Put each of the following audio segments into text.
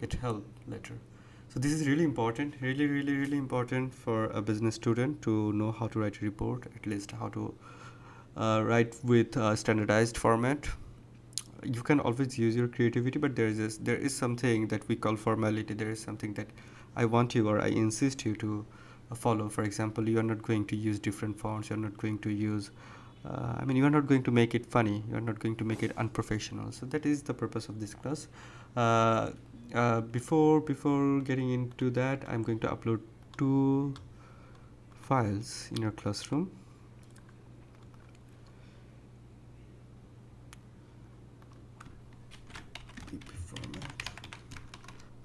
get help later. So this is really important, really important for a business student to know how to write a report, at least how to write with a standardized format. You can always use your creativity, but there is something that we call formality. There is something that I want you or I insist you to follow. For example, you are not going to use different fonts. You are not going to use you are not going to make it funny. You are not going to make it unprofessional. So that is the purpose of this class. Before getting into that, I'm going to upload two files in your classroom.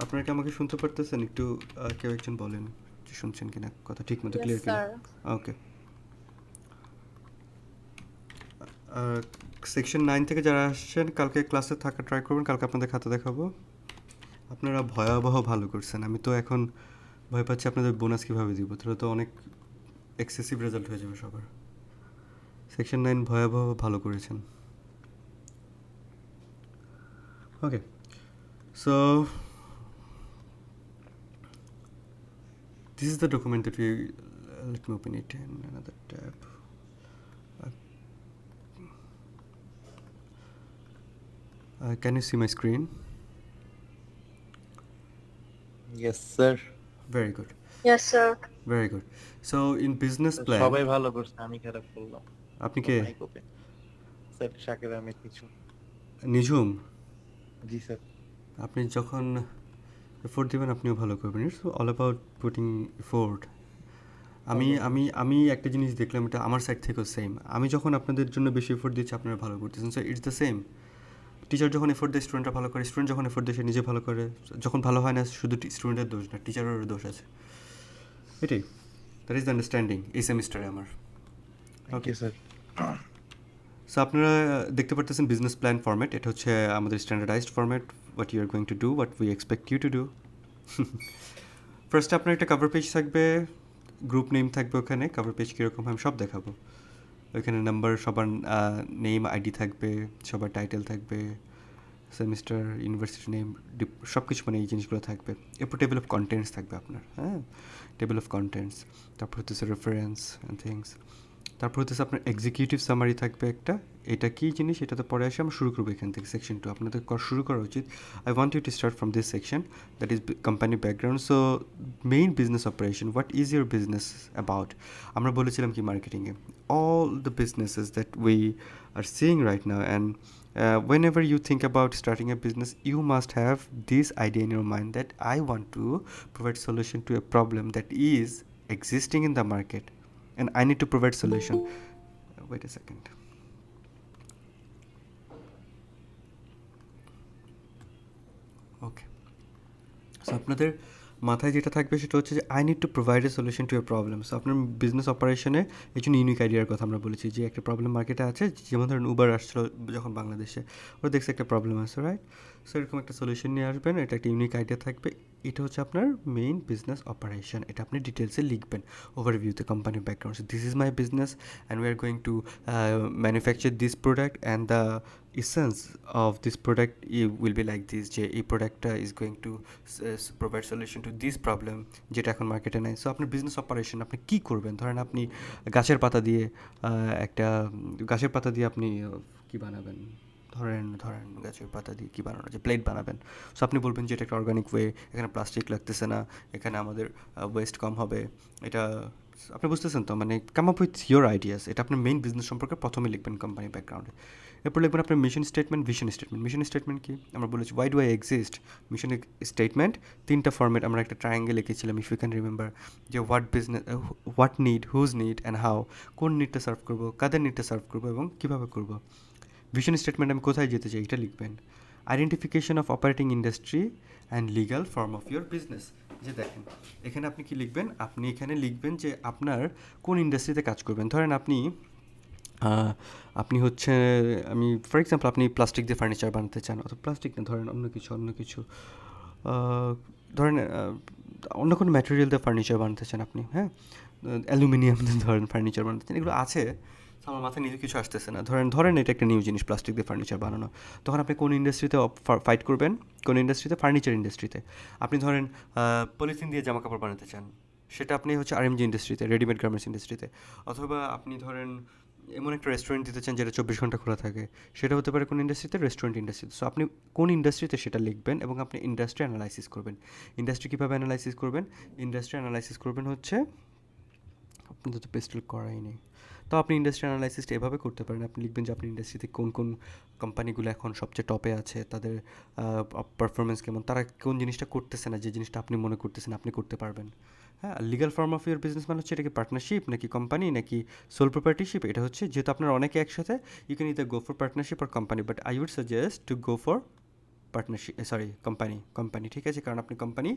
আপনারা কি আমাকে শুনতে পারতেছেন? একটু কেউ একজন বলেন যে শুনছেন কিনা, কথা ঠিক মতো ক্লিয়ার কিনা। ওকে। সেকশন 9 থেকে যারা আসছেন কালকে ক্লাসে থাকা ট্রাই করবেন, কালকে আপনাদের খাতা দেখাবো। আপনারা ভয়াবহ ভালো করছেন। আমি তো এখন ভয় পাচ্ছি আপনাদের বোনাস কীভাবে দিব, তাহলে তো অনেক এক্সেসিভ রেজাল্ট হয়ে যাবে সবার। সেকশন 9 ভয়াবহ ভালো করেছেন। ওকে, so this is the document that we let me open it in another tab. Can you see my screen? Yes sir. Very good. Yes sir. Very good. So in business plan, সবাই ভালো করছে, আমি খারাপ করলাম। আপনি কে? Sir Shakir Ahmed কিছু। নিঝুম? জি sir. আপনি যখন এফোর্ট দিবেন আপনিও ভালো করবেন। It's all about putting effort. আমি একটা জিনিস দেখলাম, এটা আমার সাইড থেকেও সেম। আমি যখন আপনাদের জন্য বেশি এফোর্ট দিচ্ছি আপনারা ভালো করতেছেন। So it's the same. Teacher যখন এফোর্ট দেয় স্টুডেন্টরা ভালো করে, স্টুডেন্ট যখন এফোর্ট দেয় সে নিজে ভালো করে। যখন ভালো হয় না শুধু স্টুডেন্টের দোষ না, টিচারেরও দোষ আছে। এটাই, দ্যাট ইজ দ্য আন্ডারস্ট্যান্ডিং এই সেমিস্টারে আমার। Okay sir. সো আপনারা দেখতে পারতেছেন বিজনেস প্ল্যান ফরম্যাট। এটা হচ্ছে আমাদের standardized format, what you are going to do, what we expect you to do. ফার্স্টে আপনার একটা কভার পেজ থাকবে, গ্রুপ নেম থাকবে ওখানে। কভার পেজ কীরকম হয় আমি সব দেখাবো। ওইখানে নাম্বার, সবার নেম আইডি থাকবে, সবার টাইটেল থাকবে, সেমিস্টার, ইউনিভার্সিটি নেম, সব কিছু, মানে এই জিনিসগুলো থাকবে। এরপর টেবিল অফ কন্টেন্টস থাকবে আপনার, হ্যাঁ, টেবিল অফ কন্টেন্টস। তারপর হচ্ছে রেফারেন্স অ্যান্ড থিংস। তারপর হচ্ছে আপনার এক্সিকিউটিভ সামারি থাকবে একটা। এটা কী জিনিস এটা তো পরে আসে, আমরা শুরু করবো এখান থেকে। সেকশন 2 আপনাদের শুরু করা উচিত। I want you to start from this section, that is company background. So main business operation, what is your business about. আমরা বলেছিলাম কি মার্কেটিংয়ে all the businesses that we are seeing right now, and whenever you think about starting a business, you must have this idea in your mind that I want to provide solution to a problem that is existing in the market and I need to provide solution. Wait a second. Okay, so আপনাদের মাথায় যেটা থাকবে সেটা হচ্ছে যে I need to provide a solution to A problem. So আপনার business অপারেশনে এই জন্য ইউনিক আইডিয়ার কথা আমরা বলেছি, যে একটা প্রবলেম মার্কেটে আছে। যেমন ধরেন উবার আসছিলো যখন বাংলাদেশে, ওরা দেখছে একটা প্রবলেম আছে, রাইট? সো এরকম একটা সলিউশন নিয়ে আসবেন, এটা একটা ইউনিক আইডিয়া থাকবে। এটা হচ্ছে আপনার মেইন বিজনেস অপারেশন। এটা আপনি ডিটেলসে লিখবেন ওভারভিউতে, কোম্পানির background. So this is my business and we are going two manufacture this product and the essence of this product will be like this, যে এই প্রোডাক্টটা is going to provide solution to this problem, যেটা এখন মার্কেটে নেই। So আপনার business operation আপনি কী করবেন? ধরেন আপনি গাছের পাতা দিয়ে আপনি কী বানাবেন, ধরেন গাছের পাতা দিয়ে কী বানানো যায়, প্লেট বানাবেন। সো আপনি বলবেন যে এটা একটা অর্গানিক ওয়ে, এখানে প্লাস্টিক লাগতেছে না, এখানে আমাদের ওয়েস্ট কম হবে। এটা আপনি বুঝতেছেন তো? মানে come up with your ideas. এটা আপনার মেইন বিজনেস সম্পর্কে প্রথমে লিখবেন কোম্পানি ব্যাকগ্রাউন্ডে। এরপর লিখবেন আপনার mission statement, vision statement. Mission statement কি আমরা বলেছি, why do I exist. Mission statement 3টা ফর্মেট আমরা একটা ট্রায়াঙ্গেল লিখেছিলাম, ইফ ইউ ক্যান রিমেম্বার, যে what business, what need, whose need and how. কোন নিডটা সার্ভ করবো, কাদের নিডটা সার্ভ করবো এবং কীভাবে করবো। ভিশন স্টেটমেন্ট আমি কোথায় যেতে চাই এটা লিখবেন। Identification of operating industry and legal form of your business. যে দেখেন এখানে আপনি কি লিখবেন, আপনি এখানে লিখবেন যে আপনার কোন ইন্ডাস্ট্রিতে কাজ করবেন। ধরেন আপনি হচ্ছে, আমি ফর এক্সাম্পল আপনি প্লাস্টিক দিয়ে ফার্নিচার বানাতে চান, অথবা প্লাস্টিক না, ধরেন অন্য কিছু ধরেন অন্য কোনো ম্যাটেরিয়াল দিয়ে ফার্নিচার বানাতে চান আপনি, হ্যাঁ, অ্যালুমিনিয়াম ধরেন ফার্নিচার বানাতে চান, এগুলো আছে। So, আমার মাথায় নিজে কিছু আসতেছে না। ধরেন এটা একটা নিউ জিনিস প্লাস্টিক দিয়ে ফার্নিচার বানানো। তখন আপনি কোন ইন্ডাস্ট্রিতে ফাইট করবেন? কোন ইন্ডাস্ট্রিতে? ফার্নিচার ইন্ডাস্ট্রিতে। আপনি ধরেন পলিথিন দিয়ে জামাকাপড় বানাতে চান। সেটা আপনি হচ্ছে আরএমজি ইন্ডাস্ট্রিতে, রেডিমেড গার্মেন্টস ইন্ডাস্ট্রিতে। অথবা আপনি ধরেন এমন একটা রেস্টুরেন্ট দিতে চান যেটা 24 ঘন্টা খোলা থাকে। সেটা হতে পারে কোন ইন্ডাস্ট্রিতে? রেস্টুরেন্ট ইন্ডাস্ট্রিতে। সো আপনি কোন ইন্ডাস্ট্রিতে সেটা লিখবেন এবং আপনি ইন্ডাস্ট্রি অ্যানালাইসিস করবেন। ইন্ডাস্ট্রি কীভাবে অ্যানালাইসিস করবেন? ইন্ডাস্ট্রি অ্যানালাইসিস করবেন হচ্ছে আপনাদের তো পেস্টেল করাই নেই। তো আপনি ইন্ডাস্ট্রি অ্যানালাইসিসটা এভাবে করতে পারেন। আপনি লিখবেন যে আপনি ইন্ডাস্ট্রিতে কোন কোন কোম্পানিগুলো এখন সবচেয়ে টপে আছে, তাদের পারফরমেন্স কেমন, তারা কোন জিনিসটা করতেছে না, যে জিনিসটা আপনি মনে করতেছেন আপনি করতে পারবেন। হ্যাঁ, legal form of year business মানে হচ্ছে এটা কি পার্টনারশিপ নাকি কোম্পানি নাকি সোল প্রপার্টিশিপ? এটা হচ্ছে যেহেতু আপনার অনেকে একসাথে, you can either go for partnership আর company, but I would suggest to go for partnership, sorry company, ঠিক আছে? কারণ আপনি কোম্পানি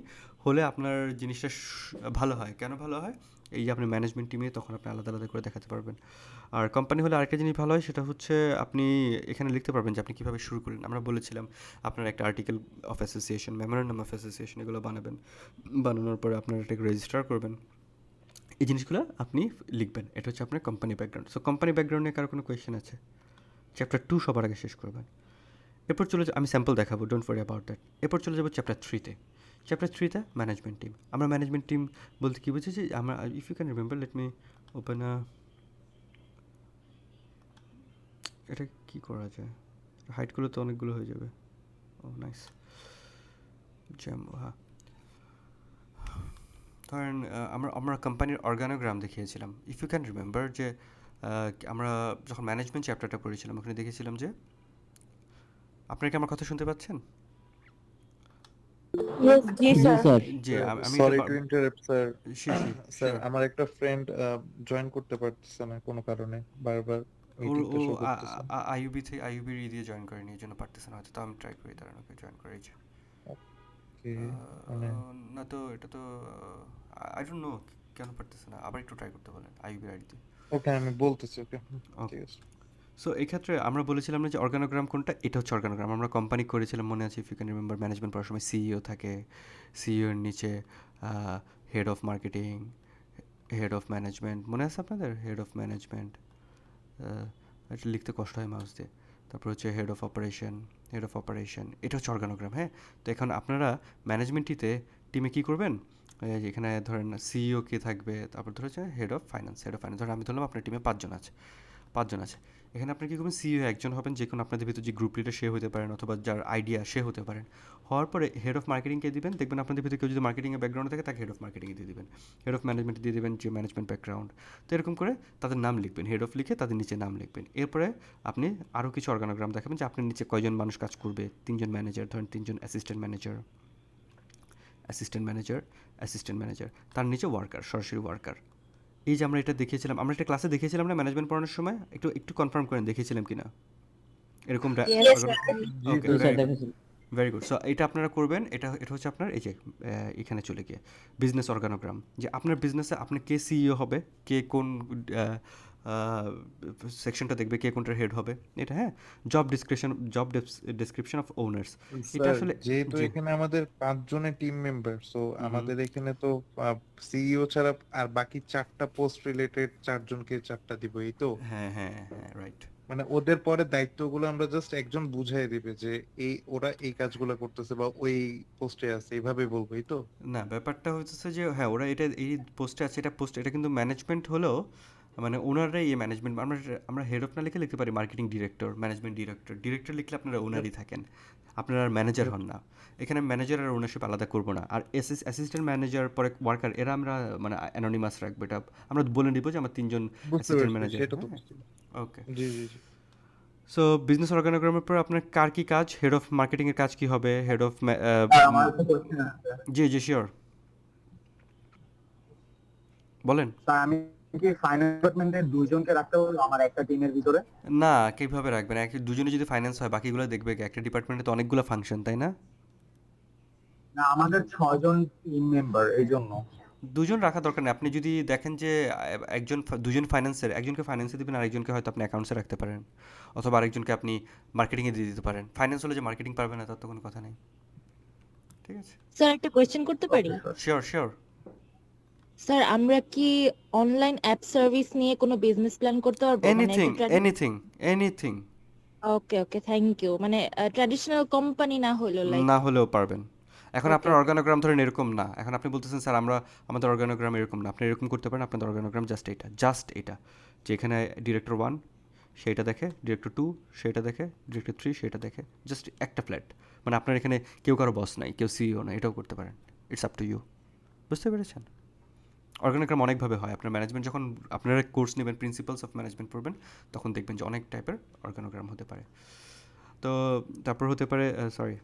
হলে আপনার জিনিসটা ভালো হয়। কেন ভালো হয়? এই যে আপনি ম্যানেজমেন্ট টিমে তখন আপনি আলাদা আলাদা করে দেখাতে পারবেন। আর কোম্পানি হলে আরেকটা জিনিস ভালো হয়, সেটা হচ্ছে আপনি এখানে লিখতে পারবেন যে আপনি কীভাবে শুরু করলেন। আমরা বলেছিলাম আপনার একটা article of association, memorandum of association এগুলো বানাবেন। বানানোর পরে আপনার এটাকে রেজিস্টার করবেন। এই জিনিসগুলো আপনি লিখবেন। এটা হচ্ছে আপনার company background. So company background নিয়ে কারো কোনো কোয়েশ্চেন আছে? চ্যাপ্টার 2 সবার আগে শেষ করবেন। এরপর চলে আমি স্যাম্পল দেখাবো, ডোন্ট ওয়ারি অ্যাবাউট দ্যাট। এরপর চলে যাবো চ্যাপ্টার 3-তে। চ্যাপ্টার 3-তে ম্যানেজমেন্ট টিম। আমরা ম্যানেজমেন্ট টিম বলতে কী বুঝেছি? আমরা, if you can remember, let me open এটা কী করা যায়? হাইটগুলো তো অনেকগুলো হয়ে যাবে। Oh nice. হ্যাঁ, ধরেন আমরা আমরা কোম্পানির অর্গানোগ্রাম দেখিয়েছিলাম। ইফ ইউ ক্যান রিমেম্বার যে আমরা যখন ম্যানেজমেন্ট চ্যাপ্টারটা পড়েছিলাম ওখানে দেখেছিলাম যে, আপনারা কি আমার কথা শুনতে পাচ্ছেন? Yes, জি জি স্যার। স্যার। যে আমি সরি এটা to interrupt sir. Sure sir sure. আমার একটা ফ্রেন্ড জয়েন করতে পারতেছে না কোনো কারণে, বারবার ওর মিটিংটা ও শো করতেছে। আইইউবি থেকে আইইউবির দিয়ে জয়েন করেনি, এই জন্য পারতেছে না হয়তো। তো আমি ট্রাই করি দাঁড়ান ওকে জয়েন করে। এই যে ওকে, মানে না তো এটা তো আই ডোন্ট নো কেন পারতেছে না। আবার একটু ট্রাই করতে বলেন আইইউবির আইডি। ওকে আমি বলতেছি, ওকে ওকে। ঠিক আছে। সো এই ক্ষেত্রে আমরা বলেছিলাম না যে অর্গানোগ্রাম কোনটা? এটা হচ্ছে অর্গানোগ্রাম। আমরা কোম্পানি করেছিলাম, মনে আছে? If you can remember, management পড়ার সময় সিইও থাকে। সিইওর নিচে head of marketing, head of management, মনে আছে আপনাদের? হেড অফ ম্যানেজমেন্ট, এটা লিখতে কষ্ট হয় মাউস দিয়ে। তারপর হচ্ছে হেড অফ অপারেশন, এটা হচ্ছে অর্গানোগ্রাম। হ্যাঁ, তো এখন আপনারা ম্যানেজমেন্টটিতে টিমে কী করবেন? এখানে ধরেন সিইও কে থাকবে, তারপর ধরে হচ্ছে হেড অফ ফাইন্যান্স। ধরেন আমি ধরলাম আপনার টিমে 5 জন আছে। এখানে আপনি কী করবেন? সিইও একজন হবেন, যে কোনো আপনাদের ভিতর যে গ্রুপ লিডার সে হতে পারেন, অথবা যার আইডিয়া সে হতে পারেন। হওয়ার পরে হেড অফ মার্কেটিংকে দিবেন। দেখবেন আপনাদের ভিতরে কেউ যদি মার্কেটিংয়ের ব্যাকগ্রাউন্ড থাকে তাকে হেড অফ মার্কেটিংয়ে দিয়ে দিবেন। হেড অফ ম্যানেজমেন্ট দিয়ে দেবেন যে ম্যানেজমেন্ট ব্যাকগ্রাউন্ড। তো এরকম করে তাদের নাম লিখবেন, হেড অফ লিখে তাদের নিচে নাম লিখবেন। এরপরে আপনি আরও কিছু অর্গানোগ্রাম দেখাবেন যে আপনার নিচে কয়জন মানুষ কাজ করবে। 3জন ম্যানেজার, ধরেন 3জন অ্যাসিস্ট্যান্ট ম্যানেজার, তার নিচে ওয়ার্কার, সরাসরি ওয়ার্কার। এই যে আমরা এটা দেখিয়েছিলাম, আমরা একটা ক্লাসে দেখিয়েছিলাম না ম্যানেজমেন্ট পড়ানোর সময়? একটু একটু কনফার্ম করেন দেখিয়েছিলাম কি না এরকম? Yes, জি ওকে, জি স্যার। স্যার দেখেছি। Very good. সো এটা আপনারা করবেন। এটা হচ্ছে আপনার এই যে এখানে চলে গিয়ে বিজনেস অর্গানোগ্রাম, যে আপনার বিজনেসে আপনি কে সিইও হবে, কে কোন সেকশনটা দেখবে, কে কোনটার হেড হবে, এটা। হ্যাঁ, জব ডেসক্রিপশন অফ ওনার্স, এটা স্যার আসলে। যেহেতু জি। এখানে আমাদের 5 জনের টিম মেম্বার, সো হুম। আমাদের এখানে তো সিইও ছাড়া আর বাকি 4টা পোস্ট রিলেটেড 4জনকে 4টা দিব, এই তো। হ্যাঁ হ্যাঁ হ্যাঁ, রাইট। মানে ওদের পরে দায়িত্বগুলো আমরা জাস্ট একজন বুঝাই দিবে যে এই ওরা এই কাজগুলো করতেছে বা ওই পোস্টে আছে, এইভাবে বলবো, এই তো। না, ব্যাপারটা হচ্ছে যে হ্যাঁ, ওরা এটা এই পোস্টে আছে, এটা কিন্তু ম্যানেজমেন্ট হলেও মানে ওনারাই এই ম্যানেজমেন্ট। আমরা হেড অফ না লিখে লিখতে পারি মার্কেটিং ডিরেক্টর, ম্যানেজমেন্ট ডিরেক্টর লিখলে আপনারা ওনারই থাকেন, আপনারা আর ম্যানেজার হন না। এখানে ম্যানেজার আর ওনারশিপ আলাদা করবো না। আর অ্যাসিস্ট্যান্ট ম্যানেজার, পরে ওয়ার্কার, এরা আমরা মানে অ্যানোনিমাস রাখবো। এটা আমরা বলে নিব যে আমার 3জন বুঝতে অ্যাসিস্ট্যান্ট পারছি, ম্যানেজার। সেটা তো হ্যাঁ, বুঝতে পারছি। ওকে। জি জি জি। সো বিজনেস অর্গানোগ্রামের পর আপনার কার কী কাজ? হেড অফ মার্কেটিংয়ের কাজ কী হবে? হেড অফ আমার একটা কোশ্চেন আছে। জি জি শিওর, বলেন। স্যার আমি কি ফাইন্যান্স ডিপার্টমেন্টের 2 জনকে রাখতে পারবো আমার একটা টিমের ভিতরে? না, কীভাবে রাখবেন? দুজনে যদি ফাইন্যান্স হয় বাকিগুলো দেখবে কে? একটা ডিপার্টমেন্টে তো অনেকগুলো ফাংশন, তাই না? না, আমাদের 6 জন টিম মেম্বার, এই জন্য। 2জন রাখা দরকার নেই। আপনি যদি দেখেন যে দুজন ফাইন্যান্সের, একজনকে ফাইন্যান্সে দিবেন, আরেকজনকে হয়তো আপনি অ্যাকাউন্টসে রাখতে পারেন, অথবা আরেকজনকে আপনি মার্কেটিংয়ে দিয়ে দিতে পারেন। ফাইন্যান্স হলে যে মার্কেটিং পারবে না তার তো কোনো কথা নেই। ঠিক আছে, স্যার একটা কোয়েশ্চেন করতে পারি? Okay sir. Sure sure. Sir আমরা কি অনলাইন অ্যাপ সার্ভিস নিয়ে কোনো বিজনেস প্ল্যান করতে পারবো, মানে এনিথিং একটু anything anything okay okay, thank you. মানে ট্র্যাডিশনাল কোম্পানি না হলো লাইক। না হলেও পারবেন। এখন ওকে আপনার ওকে। অর্গানোগ্রাম ধরেন এরকম না, এখন আপনি বলতেছেন স্যার আমাদের অর্গানোগ্রাম এরকম না, আপনি এরকম করতে পারেন। আপনাদের অর্গানোগ্রাম জাস্ট এটা যে এখানে ডিরেক্টর 1 সেইটা দেখে, ডিরেক্টর 2 সেইটা দেখে, ডিরেক্টর 3 সেইটা দেখে, জাস্ট একটা ফ্ল্যাট। মানে আপনার এখানে কেউ কারো বস নাই, কেউ সিইও নাই, এটাও করতে পারেন। It's up to you. বুঝতে পেরেছেন? অর্গানোগ্রাম অনেকভাবে হয়। আপনার ম্যানেজমেন্ট যখন আপনারা কোর্স নেবেন, প্রিন্সিপালস অফ ম্যানেজমেন্ট পড়বেন, তখন দেখবেন যে অনেক টাইপের অর্গানোগ্রাম হতে পারে। তো তারপর হতে পারে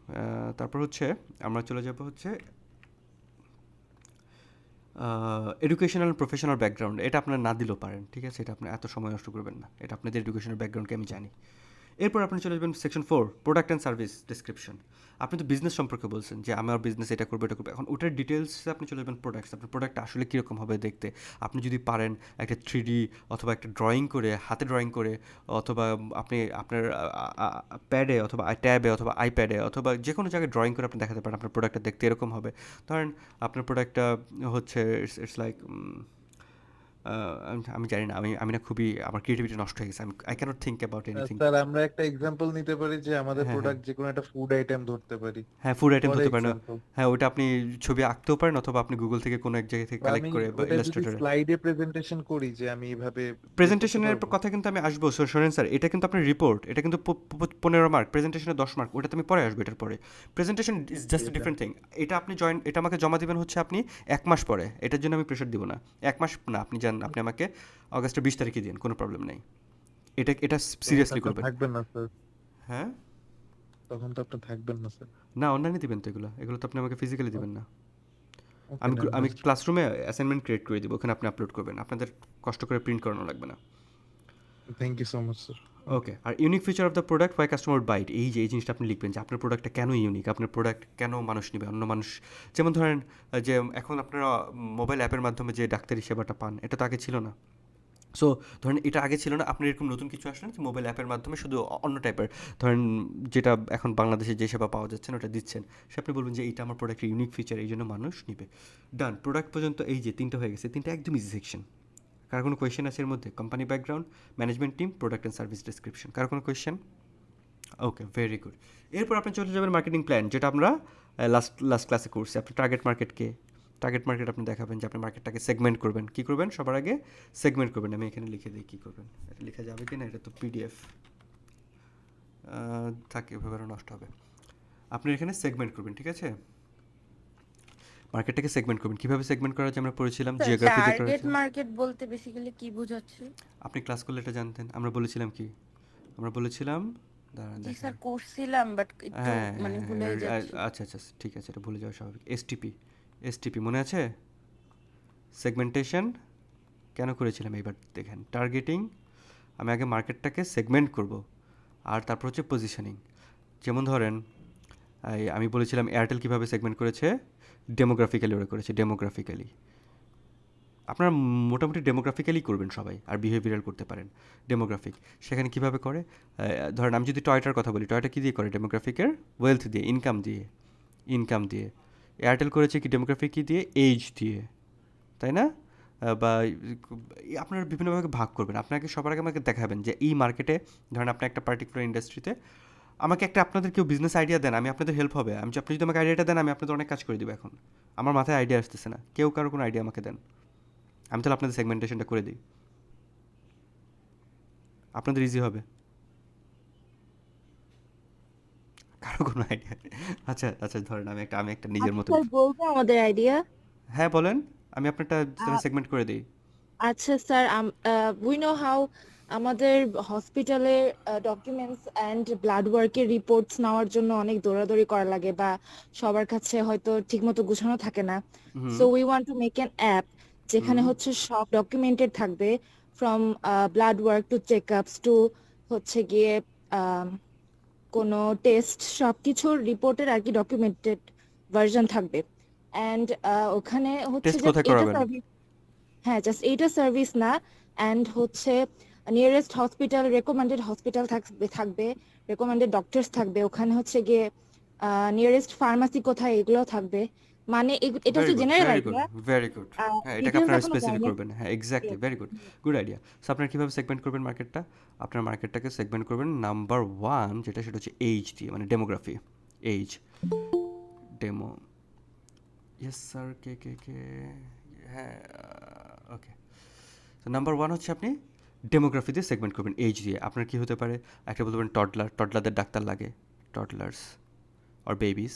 তারপর হচ্ছে আমরা চলে যাব হচ্ছে এডুকেশনাল প্রফেশনাল ব্যাকগ্রাউন্ড। এটা আপনারা না দিলেও পারেন, ঠিক আছে? এটা আপনি এত সময় নষ্ট করবেন না, এটা আপনাদের এডুকেশনাল ব্যাকগ্রাউন্ডকে আমি জানি। এরপর আপনি চলে যাবেন section 4, product and service description. আপনি তো বিজনেস সম্পর্কে বলছেন যে আমার বিজনেস এটা করবো এটা করবো, এখন ওটার ডিটেলসে আপনি চলে যাবেন প্রোডাক্টস। আপনার প্রোডাক্ট আসলে কীরকম হবে দেখতে। আপনি যদি পারেন একটা 3D অথবা একটা ড্রয়িং করে, হাতে ড্রয়িং করে, অথবা আপনি আপনার প্যাডে অথবা ট্যাবে অথবা আইপ্যাডে অথবা যে কোনো জায়গায় ড্রয়িং করে আপনি দেখাতে পারেন আপনার প্রোডাক্টটা দেখতে এরকম হবে। ধরেন আপনার প্রোডাক্টটা হচ্ছে ইটস লাইক আমি জানি না, আমি না খুবই আমার ক্রিয়েটিভিটি নষ্ট হয়ে গেছে। I can't think about anything. Sir আমরা একটা এক্সাম্পল নিতে পারি যে আমাদের হ্যাঁ, হ্যাঁ। প্রোডাক্ট যে কোনো একটা ফুড আইটেম ধরতে পারি, হ্যাঁ, ফুড আইটেম ফর ধরতে পারেন। এক্সাম্পল। হ্যাঁ, ওটা আপনি ছবি আঁকতেও পারেন অথবা আপনি গুগল থেকে কোনো এক জায়গা থেকে বা কালেক্ট আমি করে বা ওটা যদি ইলাস্ট্রেটরে। স্লাইডে প্রেজেন্টেশন করি যে আমি এইভাবে বের করতে প্রেজেন্টেশনের পারবো। কথা কিন্তু আমি আসবো। শোনেন স্যার, এটা কিন্তু আপনার রিপোর্ট, এটা কিন্তু 15 মার্ক, প্রেজেন্টেশনে 10 মার্ক, ওটা তো আমি পরে আসবো এটার পরে। প্রেজেন্টেশন ইজ জাস্ট এটা ডিফারেন্ট থিং। এটা আমাকে জমা দিবেন হচ্ছে আপনি 1 মাস পরে। এটার জন্য আমি প্রেশার দিব না। 1 মাস না, আপনি আমাকে অগাস্টের 20 তারিখে দিন, কোনো প্রবলেম নেই। এটা তখন তো সিরিয়াসলি আপনার করবেন। থাকবেন না স্যার, হ্যাঁ? তখন তো আপনার থাকবেন না স্যার। না, অনলাইনে দিবেন তো এগুলো তো আপনি আমাকে ফিজিক্যালি দিবেন না। ওকে আমি ডান আমি বুঝছি। ক্লাসরুমে অ্যাসাইনমেন্ট ক্রিয়েট করে দিব, ওখানে আপনি আপলোড করবেন। আপনাদের কষ্ট করে প্রিন্ট করানো লাগবে না। Thank you so much sir. Okay. আর unique feature of the product why customer buy, এই জিনিসটা আপনি লিখবেন যে আপনার প্রোডাক্টটা কেন ইউনিক, আপনার প্রোডাক্ট কেন মানুষ নেবে, অন্য মানুষ। যেমন ধরেন যে এখন আপনারা মোবাইল অ্যাপের মাধ্যমে যে ডাক্তারি সেবাটা পান, এটা তো আগে ছিল না। সো ধরেন এটা আগে ছিল না, আপনার এরকম নতুন কিছু আসলেন যে মোবাইল অ্যাপের মাধ্যমে শুধু অন্য টাইপের, ধরেন যেটা এখন বাংলাদেশে যে সেবা পাওয়া যাচ্ছে না ওটা দিচ্ছেন, সে আপনি বলবেন যে এইটা আমার প্রোডাক্টের ইউনিক ফিচার, এই জন্য মানুষ নিবে। ডান। প্রোডাক্ট পর্যন্ত এই যে 3টা হয়ে গেছে, 3টা একদম ইজি সেকশন। কার কোনো কোয়েশ্চেন আছে এর মধ্যে? Company background, management team, product and service description. কার কোনো কোয়েশ্চেন? ওকে, ভেরি গুড। এরপর আপনি চলে যাবেন মার্কেটিং প্ল্যান, যেটা আমরা লাস্ট ক্লাসে করছি। আপনি টার্গেট মার্কেট আপনি দেখাবেন যে আপনি মার্কেটটাকে সেগমেন্ট করবেন। কী করবেন? সবার আগে সেগমেন্ট করবেন। আমি এখানে লিখে দিই কী করবেন। এটা লেখা যাবে কি না? এটা তো পিডিএফ থাকে, এভাবে আরও নষ্ট হবে। আপনি এখানে সেগমেন্ট করবেন, ঠিক আছে? মার্কেটটাকে সেগমেন্ট করবেন। কীভাবে সেগমেন্ট করা যায় আমরা পড়েছিলাম, জিওগ্রাফি দিয়ে করা টার্গেট হয়েছে। মার্কেট বলতে বেসিক্যালি কি বোঝাচ্ছে? আপনি ক্লাস করলে এটা জানতেন। আমরা বলেছিলাম কি? আমরা বলেছিলাম, দাঁড়ান জি দেখেন। স্যার করছিলাম, বাট একটু হ্যাঁ, মানে হ্যাঁ, ভুলে হ্যাঁ, যাচ্ছি। আচ্ছা, ঠিক আছে, এটা ভুলে যাওয়া স্বাভাবিক। এসটিপি মনে আছে? সেগমেন্টেশন কেন করেছিলাম এইবার দেখেন। টার্গেটিং, আমি আগে মার্কেটটাকে সেগমেন্ট করব, আর তারপর হচ্ছে পজিশনিং। যেমন ধরেন আমি বলেছিলাম এয়ারটেল কীভাবে সেগমেন্ট করেছে, ডেমোগ্রাফিক্যালি ওরা করেছে। ডেমোগ্রাফিক্যালি আপনারা মোটামুটি ডেমোগ্রাফিক্যালি করবেন সবাই, আর বিহেভিয়ারাল করতে পারেন। ডেমোগ্রাফিক সেখানে কীভাবে করে, ধরেন আমি যদি টয়টার কথা বলি, টয়টা কী দিয়ে করে? ডেমোগ্রাফিকের ওয়েলথ দিয়ে, ইনকাম দিয়ে। এয়ারটেল করেছে কি ডেমোগ্রাফিক কী দিয়ে? এজ দিয়ে, তাই না? বা আপনারা বিভিন্নভাবে ভাগ করবেন। আপনাকে সবার আগে আমাকে দেখাবেন যে এই মার্কেটে, ধরেন আপনি একটা পার্টিকুলার ইন্ডাস্ট্রিতে, আমাকে আপনাদের কেউ বিজনেস আইডিয়া দেন, আমি আপনাদের হেল্প হবে। আপনি যদি আমাকে আইডিয়াটা দেন, আমি আপনাদের অনেক কাজ করে দেবো। এখন আমার মাথায় আইডিয়া আসতেছে না, কেউ কারো কোনো আইডিয়া আমাকে দেন, আমি তাহলে আপনাদের সেগমেন্টেশনটা করে দিই, আপনাদের ইজি হবে। কারো কোনো আইডিয়া? আচ্ছা, ধরেন আমি একটা নিজের মতো। স্যার বলবো আমাদের আইডিয়া। হ্যাঁ বলেন, আমি আপনারটা সেগমেন্ট করে দিই। আচ্ছা স্যার, উই নো হাউ আমাদের হসপিটালের ডকুমেন্টস অ্যান্ড ব্লাড ওয়ার্কের রিপোর্টস নেওয়ার জন্য অনেক দৌড়াদৌড়ি করা লাগে, বা সবার কাছে হয়তো ঠিকমতো গুছানো থাকে না। Hmm, so we want to make an app যেখানে হুম। হচ্ছে সব ডকুমেন্টেড থাকবে, from blood work to check ups to হচ্ছে গিয়ে আম, কোনো টেস্ট, সবকিছুর রিপোর্টের আর কি ডকুমেন্টেড ভার্সন থাকবে। অ্যান্ড ওখানে হচ্ছে টেস্ট যে কোথায় এটা করাবেন? সার্ভিস, হ্যাঁ জাস্ট এইটা সার্ভিস না, অ্যান্ড হচ্ছে নিয়ারেস্ট হসপিটাল, রেকমেন্ডেড হসপিটাল থাকবে, রেকমেন্ডেড ডক্টরস থাকবে, ওখানে হচ্ছে গিয়ে নিয়ারেস্ট ফার্মাসি কোথায় এগুলো থাকবে। মানে এটা ভেরি হচ্ছে good, general very good, idea, very good. হ্যাঁ, এটাকে ডিটেলস আপনারা এখনো স্পেসিফিক যায়নি। করবেন। হ্যাঁ, exactly, very good, good idea. So আপনারা কীভাবে সেগমেন্ট করবেন মার্কেটটা? আপনার মার্কেটটাকে সেগমেন্ট করবেন নাম্বার 1 যেটা, সেটা হচ্ছে এইজ দিয়ে, মানে demography. Age, demo, yes sir, কে হ্যাঁ, ওকে। তো নাম্বার 1 হচ্ছে আপনি ডেমোগ্রাফি দিয়ে সেগমেন্ট করবেন, এইজ দিয়ে। আপনার কি হতে পারে? একটা বলতে পারেন টডলারদের ডাক্তার লাগে, টডলার্স অর বেবিস।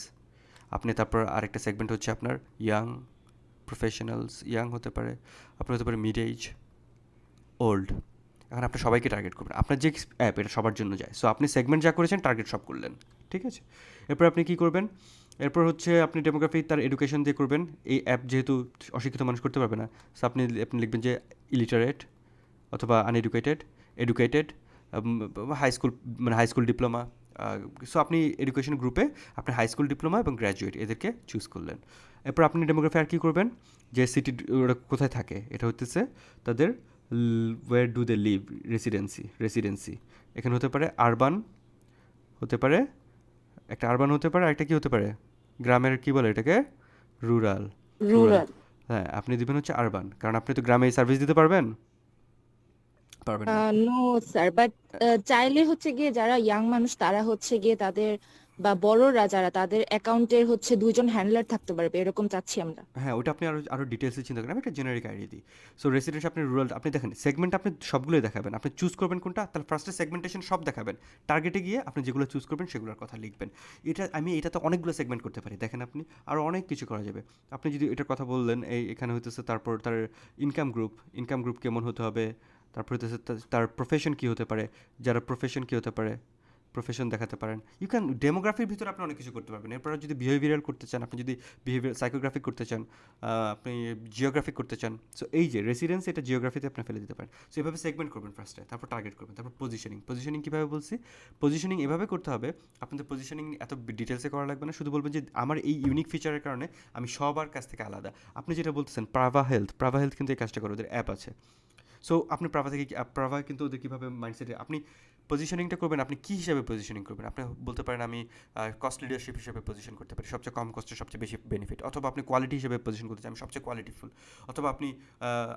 আপনি তারপর আরেকটা সেগমেন্ট হচ্ছে আপনার ইয়াং প্রফেশনালস, ইয়াং হতে পারে, আপনার হতে পারে মিড এজ, ওল্ড। এখন আপনি সবাইকে টার্গেট করবেন। আপনার যে অ্যাপ, এটা সবার জন্য যায়। সো আপনি সেগমেন্ট যা করেছেন, টার্গেট সব করলেন, ঠিক আছে? এরপর আপনি কী করবেন? এরপর হচ্ছে আপনি ডেমোগ্রাফি তার এডুকেশন দিয়ে করবেন। এই অ্যাপ যেহেতু অশিক্ষিত মানুষ করতে পারবে না, সো আপনি লিখবেন যে ইলিটারেট অথবা আনএডুকেটেড, এডুকেটেড, হাই স্কুল, মানে হাই স্কুল ডিপ্লোমা। সো আপনি এডুকেশন গ্রুপে আপনি হাই স্কুল ডিপ্লোমা এবং গ্র্যাজুয়েট এদেরকে চুজ করলেন। এরপর আপনি ডেমোগ্রাফি আর কী করবেন? যে সিটি, ওরা কোথায় থাকে, এটা হচ্ছে তাদের where do they live, residency. এখানে হতে পারে আরবান, হতে পারে একটা আরবান, হতে পারে আরেকটা কী হতে পারে, গ্রামের কী বলে এটাকে, রুরাল। রুরাল। হ্যাঁ, আপনি দিবেন হচ্ছে আরবান, কারণ আপনি তো গ্রামে সার্ভিস দিতে পারবেন পারবেন না। নো স্যার, বাট চাইলে হচ্ছে গিয়ে যারা ইয়াং মানুষ তারা হচ্ছে গিয়ে তাদের, বা বড়রা যারা, তাদের অ্যাকাউন্টের হচ্ছে 2জন হ্যান্ডলার থাকতে পারবে, এরকম চাচ্ছি আমরা। হ্যাঁ, ওটা আপনি আরও ডিটেলসে চিন্তা করেন। আমি একটা জেনারিক আইডিয়া দিই। সো রেসিডেন্স, আপনি রুরাল, আপনি দেখেন সেগমেন্ট আপনি সবগুলোই দেখাবেন। আপনি চুজ করবেন কোনটা, তাহলে ফার্স্টে সেগমেন্টেশন সব দেখাবেন। টার্গেটে গিয়ে আপনি যেগুলো চুজ করবেন সেগুলোর কথা লিখবেন। এটাতে অনেকগুলো সেগমেন্ট করতে পারি। দেখেন আপনি আরও অনেক কিছু করা যাবে। আপনি যদি এটার কথা বললেন, এখানে হইতেছে তারপর তার ইনকাম গ্রুপ কেমন হতে হবে, তারপর হইতেছে তার প্রফেশন কী হতে পারে, যারা প্রফেশন কী হতে পারে, প্রফেশন দেখাতে পারেন। ইউ ক্যান ডেমোগ্রাফির ভিতরে আপনি অনেক কিছু করতে পারবেন। এরপর যদি বিহেভিয়ারাল করতে চান, আপনি যদি সাইকোগ্রাফিক করতে চান, আপনি জিওগ্রাফিক করতে চান, সো এই যে রেসিডেন্স, এটা জিওগ্রাফিতে আপনি ফেলে দিতে পারেন। সো এভাবে সেগমেন্ট করবেন ফার্স্টে, তারপর টার্গেট করবেন, তারপর পজিশনিং কীভাবে বলছি? পজিশনিং এভাবে করতে হবে, আপনাদের পজিশনিং এত ডিটেলসে করা লাগবে না। শুধু বলবেন যে আমার এই ইউনিক ফিচারের কারণে আমি সবার কাছ থেকে আলাদা। আপনি যেটা বলতেছেন প্রাভা হেলথ কিন্তু এই কাজটা করে, ওদের অ্যাপ আছে। সো আপনি প্রাভা কিন্তু ওদের কীভাবে মাইন্ডসেটে আপনি পজিশনিংটা করবেন, আপনি কী হিসাবে পজিশনিং করবেন? আপনি বলতে পারেন আমি কস্ট লিডারশিপ হিসেবে পজিশন করতে পারি, সবচেয়ে কম কস্টে সবচেয়ে বেশি বেনিফিট। অথবা আপনি কোয়ালিটি হিসেবে পজিশন করতে চান, আমি সবচেয়ে কোয়ালিটিফুল। অথবা আপনি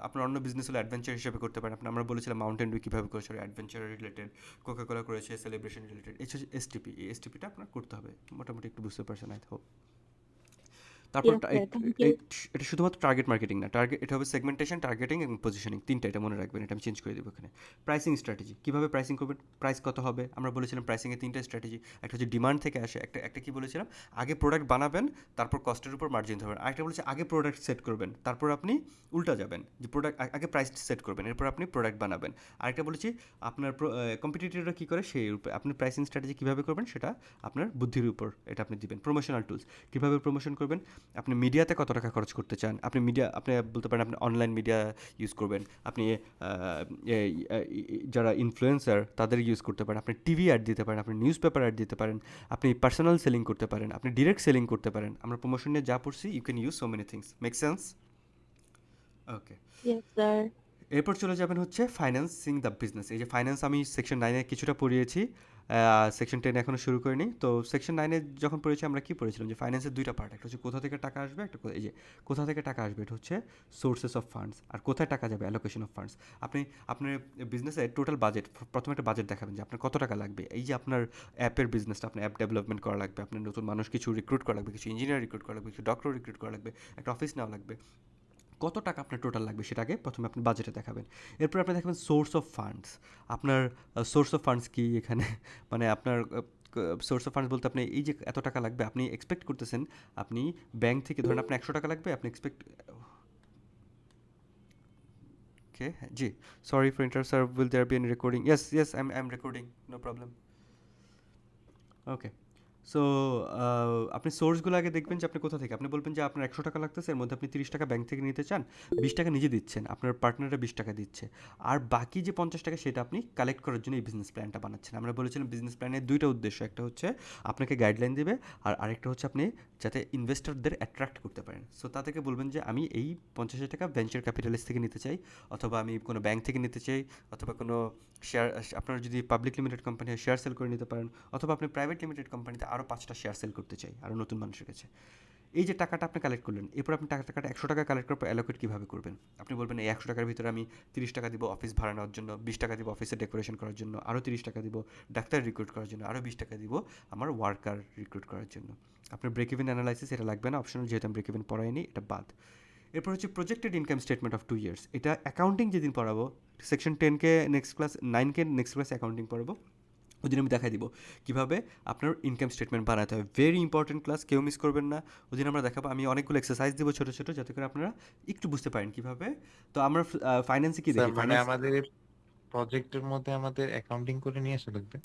আপনার অন্য বিজনেস হলে অ্যাডভেঞ্চার হিসেবে করতে পারেন। আমরা বলেছিলাম মাউন্টেন ডিউ কীভাবে করেছে, অ্যাডভেঞ্চার রিলেটেড, কোকা-কোলা করেছে সেলিব্রেশন রিলেটেড। এই হচ্ছে এসটিপি, এই এসটিপিটা আপনার করতে হবে। মোটামুটি একটু বুঝতে পারছেন, আই হোপ। তারপর Yes, sir, thank you. এটা শুধুমাত্র টার্গেট মার্কেটিং না, এটা হবে সেগমেন্টেশন, টার্গেটিং এবং পজিশনিং, তিনটা। এটা মনে রাখবেন, এটা আমি চেঞ্জ করে দেবো এখানে। প্রাইসিং স্ট্র্যাটেজি, কীভাবে প্রাইসিং করবেন, প্রাইস কত হবে? আমরা বলেছিলাম প্রাইসিংয়ে তিনটা স্ট্র্যাটেজি। একটা হচ্ছে ডিমান্ড থেকে আসে, একটা কী বলেছিলাম, আগে প্রোডাক্ট বানাবেন, তারপর কস্টের উপর মার্জিন ধরবেন। আরেকটা বলেছে আগে প্রোডাক্ট সেট করবেন, তারপর আপনি উল্টা যাবেন, যে প্রোডাক্ট আগে প্রাইস সেট করবেন, এরপর আপনি প্রোডাক্ট বানাবেন। আরেকটা বলেছি আপনার কম্পিটিটররা কী করে সেই উপরে আপনি প্রাইসিং স্ট্র্যাটেজি কীভাবে করবেন, সেটা আপনার বুদ্ধির উপর এটা আপনি দিবেন। প্রমোশনাল টুলস, কীভাবে প্রমোশন করবেন, আপনি মিডিয়াতে কত টাকা খরচ করতে চান, আপনি বলতে পারেন আপনি অনলাইন মিডিয়া ইউজ করবেন, আপনি যারা ইনফ্লুয়েন্সার তাদের ইউজ করতে পারেন, আপনি টিভি অ্যাড দিতে পারেন, আপনি নিউজ পেপার অ্যাড দিতে পারেন, আপনি পার্সোনাল সেলিং করতে পারেন, আপনি ডিরেক্ট সেলিং করতে পারেন। আমরা প্রমোশন নিয়ে যা পড়ছি, you can use so many things. Make sense? Okay. Yes, sir. এরপর চলে যাবেন হচ্ছে ফাইন্যান্সিং দ্য বিজনেস। এই যে ফাইন্যান্স আমি সেকশন 9-এ কিছুটা পড়িয়েছি, সেকশন 10 এখনও শুরু করিনি। তো সেকশন 9-এ যখন পড়েছি আমরা কী পড়েছিলাম, যে ফাইন্যান্সের দুইটা পার্ট, একটা হচ্ছে কোথা থেকে টাকা আসবে, এই যে কোথা থেকে টাকা আসবে, এটা হচ্ছে সোর্সেস অফ ফান্ডস, আর কোথায় টাকা যাবে, অ্যালোকেশন অফ ফান্ডস। আপনি আপনার বিজনেসে টোটাল বাজেট, প্রথমে একটা বাজেট দেখাবেন যে আপনার কত টাকা লাগবে। এই যে আপনার অ্যাপের বিজনেসটা, আপনার অ্যাপ ডেভেলপমেন্ট করা লাগবে, আপনার নতুন মানুষ কিছু রিক্রুট করা লাগবে, কিছু ইঞ্জিনিয়ার রিক্রুট করা লাগবে, কিছু ডক্টর রিক্রুট করা লাগবে, একটা অফিস নেওয়া লাগবে। কত টাকা আপনার টোটাল লাগবে সেটা আগে প্রথমে আপনি বাজেটে দেখাবেন। এরপর আপনি দেখাবেন সোর্স অফ ফান্ডস। আপনার সোর্স অফ ফান্ডস কি এখানে, মানে আপনার সোর্স অফ ফান্ডস বলতে আপনি এই যে এত টাকা লাগবে, আপনি এক্সপেক্ট করতেছেন, আপনি ব্যাংক থেকে ধরেন আপনার 100 টাকা লাগবে, আপনি এক্সপেক্ট ওকে জি, sorry for inter sir, will there be any recording? Yes I am recording, no problem. Okay. So আপনি সোর্সগুলো আগে দেখবেন যে আপনি কোথা থেকে, আপনি বলবেন যে আপনার 100 টাকা লাগতেছে, এর মধ্যে আপনি 30 টাকা ব্যাংক থেকে নিতে চান, 20 টাকা নিজে দিচ্ছেন, আপনার পার্টনাররা 20 টাকা দিচ্ছে, আর বাকি যে 50 টাকা সেটা আপনি কালেক্ট করার জন্য এই বিজনেস প্ল্যানটা বানাচ্ছেন। আমরা বলেছিলাম বিজনেস প্ল্যানের দুইটা উদ্দেশ্য, একটা হচ্ছে আপনাকে গাইডলাইন দেবে, আর আরেকটা হচ্ছে আপনি যাতে ইনভেস্টরদের অ্যাট্রাক্ট করতে পারেন। সো তাদেরকে বলবেন যে আমি এই 50,000 টাকা ভেঞ্চার ক্যাপিটালিস্ট থেকে নিতে চাই, অথবা আমি কোনো ব্যাংক থেকে নিতে চাই, অথবা কোনো শেয়ার, আপনার যদি পাবলিক লিমিটেড কোম্পানি হয় শেয়ার সেল করে নিতে পারেন, অথবা আপনি প্রাইভেট লিমিটেড কোম্পানিতে আরও 5টা শেয়ার সেল করতে চাই আরও নতুন মানুষের কাছে। এই যে টাকাটা আপনি কালেক্ট করলেন, এরপর আপনি টাকাটা 100 টাকা কালেক্ট করার পর অ্যালোকেট কীভাবে করবেন? আপনি বলবেন এই 100 টাকার ভিতরে আমি 30 টাকা দিব অফিস ভাড়া নেওয়ার জন্য, 20 টাকা দিব অফিসে ডেকোরেশন করার জন্য, আরও 30 টাকা দিব ডাক্তার রিক্রুট করার জন্য, আরও 20 টাকা দিব আমার ওয়ার্কার রিক্রুট করার জন্য। আপনার ব্রেক ইভেন অ্যানালাইসিস এটা লাগবে না, অপশনাল, যেহেতু আমি ব্রেক ইভেন পড়াইনি, এটা বাদ। এরপর হচ্ছে projected income statement of 2 years. এটা অ্যাকাউন্টিং যেদিন পড়াবো, সেকশন 10কে নেক্সট ক্লাস, 9কে নেক্সট ক্লাসে অ্যাকাউন্টিং পড়াবো, ওই দিন আমি দেখাই দিব কীভাবে আপনার ইনকাম স্টেটমেন্ট বানাতে হয়। ভেরি ইম্পর্টেন্ট ক্লাস, কেউ মিস করবেন না। ওই দিন আমরা দেখাবো, আমি অনেকগুলো এক্সারসাইজ দিব ছোটো ছোটো, যাতে করে আপনারা একটু বুঝতে পারেন কীভাবে। তো আমরা ফাইন্যান্সে কী স্যার দেখি, মানে ফাইন্যান্স আমাদের প্রজেক্টের মধ্যে আমাদের অ্যাকাউন্টিং করে নিয়ে আসা লাগবে।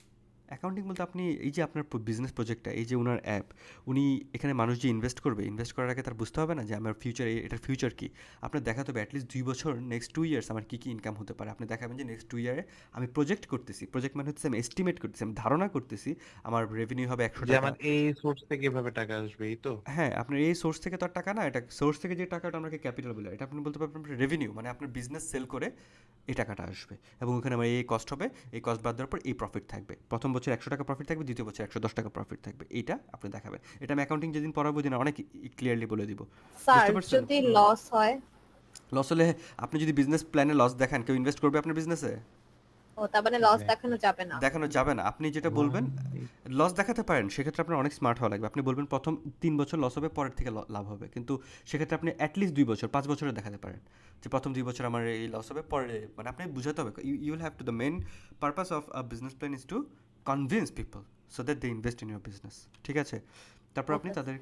অ্যাকাউন্টিং বলতে আপনি এই যে আপনার বিজনেস প্রজেক্টটা, এই যে ওনার অ্যাপ, উনি এখানে মানুষ যে ইনভেস্ট করবে, ইনভেস্ট করার আগে তার বুঝতে হবে না যে আমার ফিউচার, এটার ফিউচার কী। আপনার দেখাতে হবে অ্যাটলিস্ট 2 বছর, নেক্সট 2 ইয়ার্স আমার কী কী ইনকাম হতে পারে। আপনি দেখাবেন যে নেক্সট 2 ইয়ারে আমি প্রজেক্ট করতেছি, প্রজেক্ট মানে হচ্ছে আমি এস্টিমেট করতেছি, আমি ধারণা করতেছি আমার রেভিনিউ হবে 100 যে টাকা। আমার এই সোর্স থেকে এভাবে টাকা আসবে, এই তো। হ্যাঁ, আপনার এই সোর্স থেকে তো আর টাকা না, এটা সোর্স থেকে যে টাকাটা আমাকে ক্যাপিটাল বলে, এটা আপনি বলতে পারবেন রেভিনিউ, মানে আপনার বিজনেস সেল করে এই টাকাটা আসবে, এবং ওখানে আমার এই কস্ট হবে, এই কস্ট বাদ দেওয়ার পর এই প্রফিট থাকবে। প্রথম বছর 100 টাকা প্রফিট থাকবে, দ্বিতীয় বছর 110 টাকা প্রফিট থাকবে। এইটা আপনি দেখাবেন। এটা আমি অ্যাকাউন্টিং যেদিন পড়াবো দিন অনেক ক্লিয়ারলি বলে দিব। স্যার বুঝতে পারছেন? যদি লস হয়? লস হলে আপনি যদি বিজনেস প্ল্যানে লস দেখান, কেউ ইনভেস্ট করবে আপনার বিজনেসে? ও তার মানে লস দেখানো যাবে না। দেখানো যাবে না। আপনি যেটা বলবেন, লস দেখাতে পারেন, সেক্ষেত্রে আপনার অনেক স্মার্ট হওয়া লাগবে। আপনি বলবেন প্রথম 3 বছর লস হবে, পরের থেকে লাভ হবে, কিন্তু সেক্ষেত্রে আপনি অ্যাটলিস্ট 2 বছর, 5 বছরে দেখাতে পারেন যে প্রথম 2 বছর আমার এই লস হবে, পরে মানে আপনি বুঝাতে হবে। You will have to, the main purpose of a business plan is to convince people so that they invest in your business. ঠিক আছে? তারপর আপনি Okay. তাদের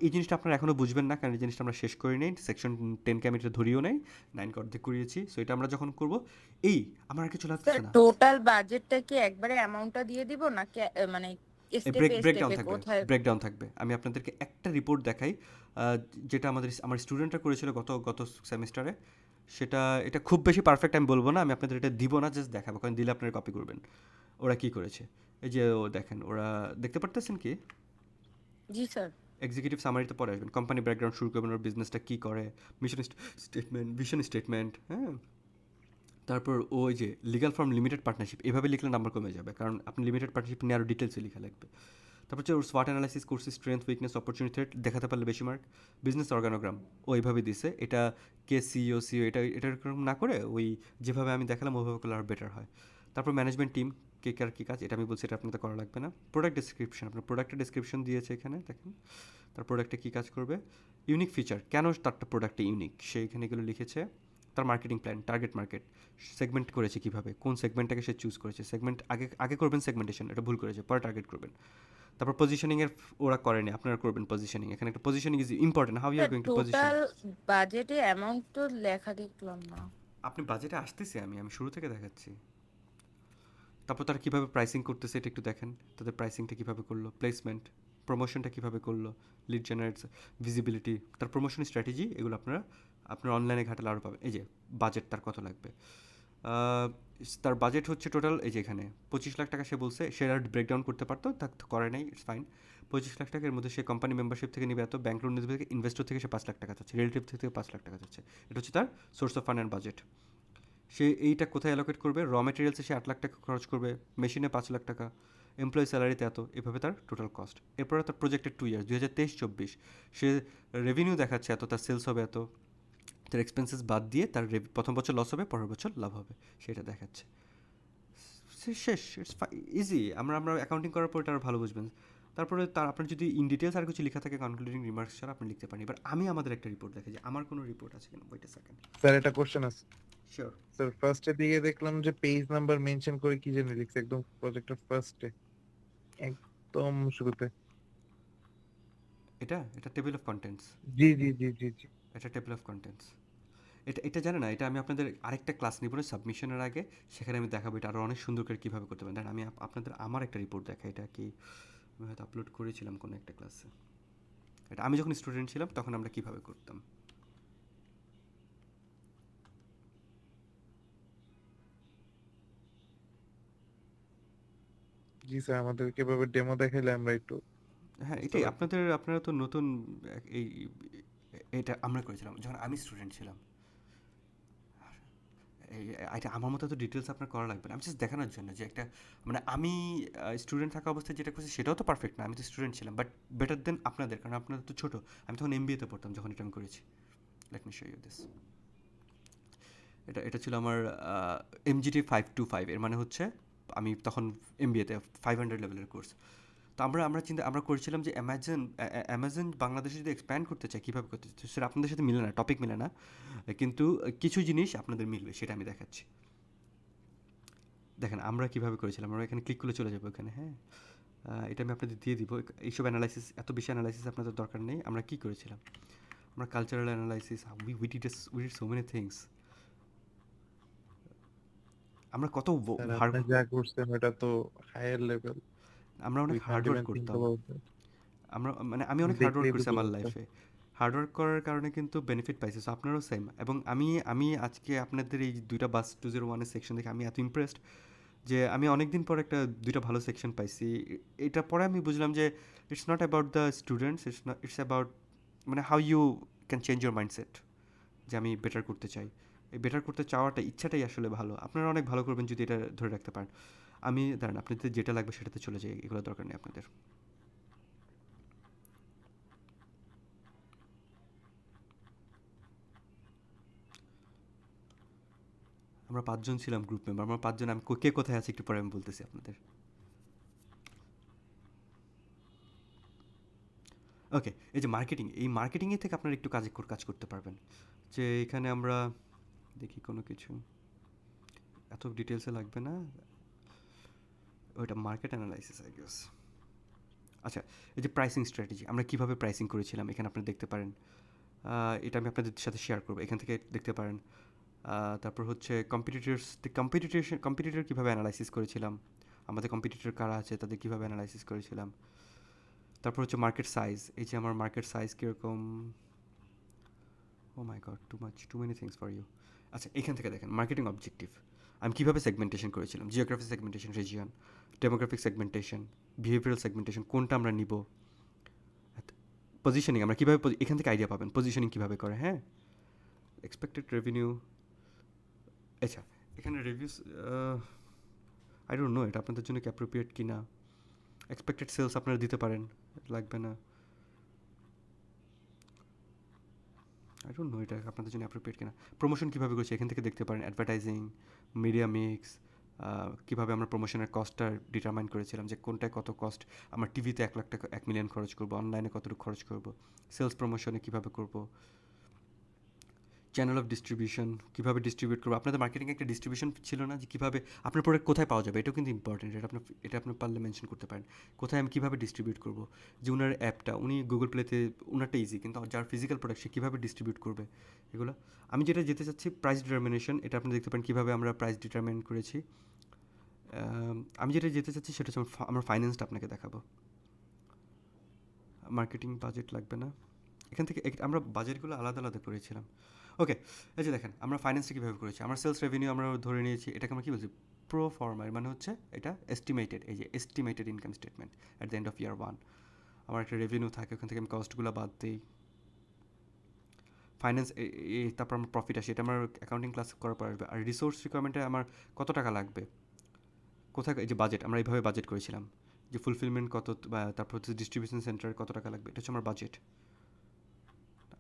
এই জিনিসটা আপনারা এখনও বুঝবেন না, কারণ এই জিনিসটা আমরা শেষ করে নেই, সেকশন 10কে আমি এটা ধরিও নেই, 9কে অর্ধেক করিয়েছি। সো এটা আমরা যখন করবো, এই আমার আর কিছু স্যার লাগতেছে না। টোটাল বাজেটটা কি একবারে অ্যামাউন্টটা দিয়ে দিব নাকি মানে স্টেপে ব্রেকডাউন স্টেপে থাকবে, কোথায়? ব্রেকডাউন থাকবে। আমি আপনাদেরকে একটা রিপোর্ট দেখাই, যেটা আমার স্টুডেন্টরা করেছিল গত গত সেমিস্টারে। সেটা, এটা খুব বেশি পারফেক্ট আমি বলবো না, আমি আপনাদের এটা দিব না, জাস্ট দেখাবো, কারণ দিলে আপনারা কপি করবেন। ওরা কি করেছে, এই যে ও দেখেন, ওরা দেখতে পারতেছেন কি, জি স্যার। এক্সিকিউটিভ সামারিতে পরে আসবেন, কোম্পানি ব্যাকগ্রাউন্ড শুরু করবেন, ওর বিজনেসটা কী করে, মিশন স্টেটমেন্ট, ভিশন স্টেটমেন্ট, হ্যাঁ। তারপর ওই যে লিগাল ফর্ম, লিমিটেড পার্টনারশিপ, এভাবে লিখলে নাম্বার কমে যাবে, কারণ আপনি লিমিটেড পার্টনারশিপ নিয়ে আরও ডিটেলসে লেখা লাগবে। তারপর হচ্ছে ওর সোয়াট অ্যানালাইসিস করছে, স্ট্রেংথ, উইকনেস, অপরচুনিটি, থ্রেট, দেখাতে পারলে বেশি মার্ক। বিজনেস অর্গানোগ্রাম ও এইভাবে দিছে, এটা কে সিইও এটা এরকম না করে ওই যেভাবে আমি দেখালাম ওইভাবে করলে আরও বেটার হয়। তারপর ম্যানেজমেন্ট টিম, কে কার কী কাজ, এটা আমি বলছি, এটা আপনাদের করা লাগবে না। প্রোডাক্ট ডিসক্রিপশন, আপনার প্রোডাক্টের ডিসক্রিপশন দিয়েছে এখানে দেখেন, তার প্রোডাক্টে কী কাজ করবে, ইউনিক ফিচার, কেন তার প্রোডাক্টে ইউনিক, সে এখানে এগুলো লিখেছে। তার marketing plan, target market, segment করেছে কীভাবে, কোন সেগমেন্টটাকে সে চুজ করেছে, সেগমেন্ট আগে আগে করবেন সেগমেন্টেশন, এটা ভুল করেছে, পরে টার্গেট করবেন। তারপর পজিশনিংয়ের ওরা করেনি, আপনারা করবেন পজিশনিং। এখানে একটা positioning is important, how you are going to position. Total বাজেটে অ্যামাউন্ট তো লেখা দেখলাম না। আপনি বাজেটে আসতেছি, আমি শুরু থেকে দেখাচ্ছি। তারপর তারা কীভাবে প্রাইসিং করতেছে এটা একটু দেখেন, তাদের প্রাইসিংটা কীভাবে করলো, প্লেসমেন্ট, প্রমোশনটা কীভাবে করলো, লিড জেনারেটস, ভিজিবিলিটি, তার প্রমোশন স্ট্র্যাটেজি, এগুলো আপনার অনলাইনে ঘাটালে আরও পাবেন। এই যে বাজেট তার কত লাগবে, তার বাজেট হচ্ছে টোটাল, এই যে এখানে 25 লাখ টাকা সে বলছে, সে আর ব্রেকডাউন করতে পারতো, তা তো করে নাই, ইটস ফাইন। 25 লাখ টাকার মধ্যে সে কোম্পানি মেম্বারশিপ থেকে নেবে এত, ব্যাংক লোন নেবে থেকে, ইনভেস্টর থেকে সে 5 লাখ টাকা চাচ্ছে, রিলেটিভ থেকে 5 লাখ টাকা চাচ্ছে। এটা হচ্ছে তার source of fund and budget. সে এইটা কোথায় অ্যালোকেট করবে, র মেটেরিয়ালসে সে 8 লাখ টাকা খরচ করবে, মেশিনে 5 লাখ টাকা, এমপ্লয়ি স্যালারিতে এত, এভাবে তার টোটাল কস্ট। এরপরে তার প্রজেক্টেড 2 ইয়ার্স, 2023-24, সে রেভিনিউ দেখাচ্ছে এত, তার সেলস হবে এত, তার এক্সপেন্সেস বাদ দিয়ে তার প্রথম বছর লস হবে, পরের বছর লাভ হবে, সেটা দেখাচ্ছে। শেষ, ইটস ইজি। আমরা অ্যাকাউন্টিং করার পর এটা আরও ভালো বুঝবেন। তারপরে আপনার যদি ইন ডিটেলস আর কিছু লেখা থাকে কনক্লুডিং রিমার্কস ছাড়া, আপনি লিখতে পারেন। এবার আমি আমাদের একটা রিপোর্ট দেখে যে আমার কোনো রিপোর্ট আছে কিনা, ওয়েট আ সেকেন্ড। স্যার একটা কোশ্চেন আছে। শিওর। স্যার ফার্স্টের দিকে দেখলাম যে পেজ নাম্বার মেনশন করে কি জানি লিখছে, একদম প্রজেক্টের ফার্স্টে, একদম শুরুতে। এটা টেবিল অফ কন্টেন্টস। জি জি জি জি জি। এটা টেবিল অফ কন্টেন্টস। এটা জানে না, এটা আমি আপনাদের আরেকটা ক্লাস নিব না সাবমিশনের আগে, সেখানে আমি দেখাবো এটা আরও অনেক সুন্দর করে কীভাবে করতে পারেন। দেন আমি আপনাদের আমার একটা রিপোর্ট দেখাই, এটা কি আমি হয়তো আপলোড করেছিলাম কোনো একটা ক্লাসে। এটা আমি যখন স্টুডেন্ট ছিলাম তখন আমরা কীভাবে করতাম। জি স্যার, আমাদেরকে এভাবে ডেমো দেখাইলে আমরা একটু। হ্যাঁ, বুঝতে এটাই পারছি। আপনারা তো নতুন। এই এটা আমরা করেছিলাম যখন আমি স্টুডেন্ট ছিলাম। এটা আমার মতো তো ডিটেলস আপনার করা লাগবে না, আমি জাস্ট দেখানোর জন্য যে একটা মানে আমি স্টুডেন্ট থাকা অবস্থায় যেটা করছি সেটাও তো পারফেক্ট না, আমি তো স্টুডেন্ট ছিলাম, বাট বেটার দেন আপনাদের, কারণ আপনাদের তো ছোটো, আমি তখন MBA তে পড়তাম যখন এটা আমি করেছি। Let me show you this. এটা ছিল আমার MGT 525, এর মানে হচ্ছে আমি তখন MBA তে 500 লেভেলের কোর্স। তো আমরা করেছিলাম যে অ্যামাজন বাংলাদেশে যদি এক্সপ্যান্ড করতে চায় কীভাবে করতে চায়, সেটা আপনাদের সাথে মিলে না, টপিক মিলে না, কিন্তু কিছু জিনিস আপনাদের মিলবে, সেটা আমি দেখাচ্ছি। দেখেন আমরা কীভাবে করেছিলাম, আমরা এখানে ক্লিক করলে চলে যাবো এখানে, হ্যাঁ। এটা আমি আপনাদের দিয়ে দিব, এইসব অ্যানালাইসিস, এত বেশি অ্যানালাইসিস আপনাদের দরকার নেই। আমরা কী করেছিলাম, আমরা cultural analysis, we did so many things. আমরা কত স্যার আপনি যা করছেন এটা তো হায়ার লেভেল। আমরা অনেক we hard can't work even think করতাম। About that. আমি অনেক হার্ড ওয়ার্ক দেখলেই করছি বোঝা আমার যাচ্ছে। লাইফে, হার্ড ওয়ার্ক করার কারণে কিন্তু বেনিফিট পাইছি, সো আপনারাও সেম। এবং আমি আজকে আপনাদের এই 2টা বাস 201-এর সেকশন দেখে আমি এত ইমপ্রেসড যে আমি অনেক দিন পর একটা 2টা ভালো সেকশন পাইছি। এটার পরে আমি বুঝলাম যে it's not about the students, it's about মানে how you can change your mindset, যে আমি বেটার করতে চাই। এই বেটার করতে চাওয়াটা, ইচ্ছাটাই আসলে ভালো। আপনারা অনেক ভালো করবেন যদি এটা ধরে রাখতে পারেন। আমি দাঁড়ান, আপনাদের যেটা লাগবে সেটাতে চলে যাই, এগুলো দরকার নেই আপনাদের। আমরা 5 জন ছিলাম গ্রুপ মেম্বার, আমরা 5 জন, আমি কে কোথায় আছে একটু পরে আমি বলতেছি আপনাদের। ওকে, এই যে মার্কেটিং, এই মার্কেটিংয়ে থেকে আপনারা একটু কাজ করতে পারবেন। যে এখানে আমরা দেখি কোনো কিছু এত ডিটেলসে লাগবে না, ওইটা মার্কেট অ্যানালাইসিস আই গেস। আচ্ছা, এই যে প্রাইসিং স্ট্র্যাটেজি, আমরা কীভাবে প্রাইসিং করেছিলাম এখানে আপনারা দেখতে পারেন। এটা আমি আপনাদের সাথে শেয়ার করবো, এখান থেকে দেখতে পারেন। তারপর হচ্ছে কম্পিটিটর কীভাবে অ্যানালাইসিস করেছিলাম, আমাদের কম্পিটিটর কারা আছে তাদের কীভাবে অ্যানালাইসিস করেছিলাম। তারপর হচ্ছে মার্কেট সাইজ, এই যে আমার মার্কেট সাইজ কীরকম। Oh my god, too many things for you. আচ্ছা, এখান থেকে দেখেন মার্কেটিং অবজেক্টিভ, আমি কীভাবে সেগমেন্টেশন করেছিলাম, geography segmentation, region, demographic segmentation, behavioural segmentation, কোনটা আমরা নিব, পজিশনিং আমরা কীভাবে, এখান থেকে আইডিয়া পাবেন পজিশনিং কীভাবে করে, হ্যাঁ। এক্সপেক্টেড রেভিনিউ, আচ্ছা এখানে রিভিউস, আই ডোন্ট নো এটা আপনাদের জন্য কি অ্যাপ্রোপ্রিয়েট কি না। এক্সপেক্টেড সেলস আপনারা দিতে পারেন, লাগবে না। আই ডোন্ট নো এটা আপনাদের জন্য অ্যাপ্রোপ্রিয়েট কিনা। প্রমোশন কীভাবে করছি এখান থেকে দেখতে পারেন, অ্যাডভার্টাইজিং, মিডিয়া মিক্স, কীভাবে আমরা প্রমোশনের কস্টটা ডিটারমাইন করেছিলাম, যে কোনটায় কত কস্ট, আমরা টিভিতে 1 লাখ টাকা 1 মিলিয়ন খরচ করবো, অনলাইনে কতটুকু খরচ করবো, সেলস প্রমোশনে কীভাবে করবো, চ্যানেল অফ ডিস্ট্রিবিউশন কীভাবে ডিস্ট্রিবিউট করবো। আপনাদের মার্কেটিংয়ে একটা ডিস্ট্রিবিউশন ছিল না, যে কীভাবে আপনার প্রোডাক্ট কোথায় পাওয়া যাবে, এটাও কিন্তু ইম্পর্টেন্ট, এটা আপনি পারলে মেনশন করতে পারেন, কোথায় আমি কীভাবে ডিস্ট্রিবিউট করবো। যে উনার অ্যাপটা উনি গুগল প্লেতে, উনারটা ইজি, কিন্তু যার ফিজিক্যাল প্রোডাক্ট সে কীভাবে ডিস্ট্রিবিউট করবে, এগুলো। আমি যেটা যেতে চাচ্ছি প্রাইস ডিটারমিনেশন, এটা আপনি দেখতে পারেন কীভাবে আমরা প্রাইস ডিটারমিন করেছি। আমি যেটা যেতে চাচ্ছি সেটা হচ্ছে আমার ফাইন্যান্সটা আপনাকে দেখাবো। মার্কেটিং বাজেট লাগবে না, এখান থেকে আমরা বাজেটগুলো আলাদা আলাদা করেছিলাম। ওকে, এই যে দেখেন আমরা ফাইন্যান্সটা কীভাবে করেছি, আমরা সেলস রেভিনিউ আমরা ধরে নিয়েছি, এটাকে আমরা কী বলছি, প্রো ফর্মা, মানে হচ্ছে এটা এস্টিমেটেড, এই যে estimated income statement at the end of year 1। আমার একটা রেভিনিউ থাকে, ওখান থেকে আমি কস্টগুলো বাদ দিই। ফাইন্যান্স, তারপর আমার প্রফিট আসে, এটা আমার অ্যাকাউন্টিং ক্লাস করার পর আসবে। আর রিসোর্স রিকোয়ারমেন্টে আমার কত টাকা লাগবে, কোথায়, এই যে বাজেট, আমরা এইভাবে বাজেট করেছিলাম, যে ফুলফিলমেন্ট কত, তারপর হচ্ছে ডিস্ট্রিবিউশন সেন্টার কত টাকা লাগবে, এটা হচ্ছে আমার বাজেট।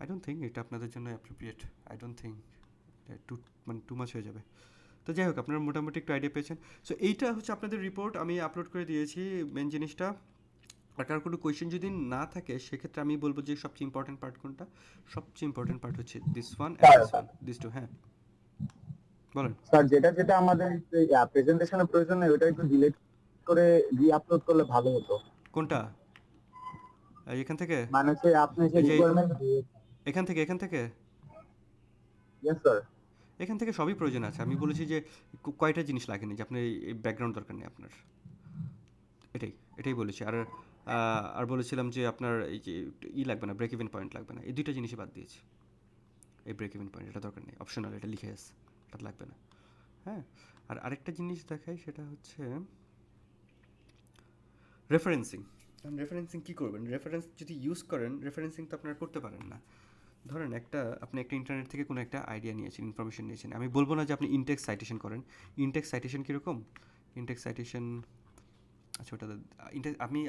আই ডোন্ট থিঙ্ক এটা আপনাদের জন্য appropriate, I don't think too much হয়ে যাবে। তো যাই হোক, আপনারা মোটামুটি একটু আইডিয়া পেয়েছেন। সো এইটা হচ্ছে আপনাদের রিপোর্ট, আমি আপলোড করে দিয়েছি মেন জিনিসটা। আর কারো কোনো কোয়েশ্চেন যদি না থাকে সেক্ষেত্রে আমি বলবো যে সবচেয়ে ইম্পর্টেন্ট পার্ট কোনটা, সবচেয়ে ইম্পর্টেন্ট পার্ট হচ্ছে this one and this one, this two. হ্যাঁ বলেন স্যার, যেটা আমাদের প্রেজেন্টেশনের প্রয়োজন নেই ওটা একটু ডিলিট করে রি-আপলোড করলে ভালো হতো। কোনটা, এখান থেকে, মানে হচ্ছে আপনি যে এই যে রিকোয়ারমেন্ট, এখান থেকে ইয়েস স্যার, এখান থেকে সবই প্রয়োজন আছে। আমি বলেছি যে কয়টা জিনিস লাগেনি, যে আপনার এই ব্যাকগ্রাউন্ড দরকার নেই আপনার, এটাই বলেছি। আর বলেছিলাম যে আপনার এই যে লাগবে না, ব্রেক ইভেন পয়েন্ট লাগবে না, এই 2টা জিনিসই বাদ দিয়েছি। এই ব্রেক ইভেন পয়েন্ট এটা দরকার নেই, অপশনাল, এটা লিখে আছে, এটা লাগবে না। হ্যাঁ, আর আরেকটা জিনিস দেখাই, সেটা হচ্ছে রেফারেন্সিং। রেফারেন্সিং কী করবেন, রেফারেন্স যদি ইউজ করেন, রেফারেন্সিং তো আপনারা করতে পারেন না। ধরেন আপনি একটা ইন্টারনেট থেকে কোনো একটা আইডিয়া নিয়েছেন, ইনফরমেশন নিয়েছেন। আমি বলবো না যে আপনি ইনটেক্স সাইটেশন করেন। ইনটেক্স সাইটেশন কীরকম? ইনটেক্স সাইটেশন, আচ্ছা ওটা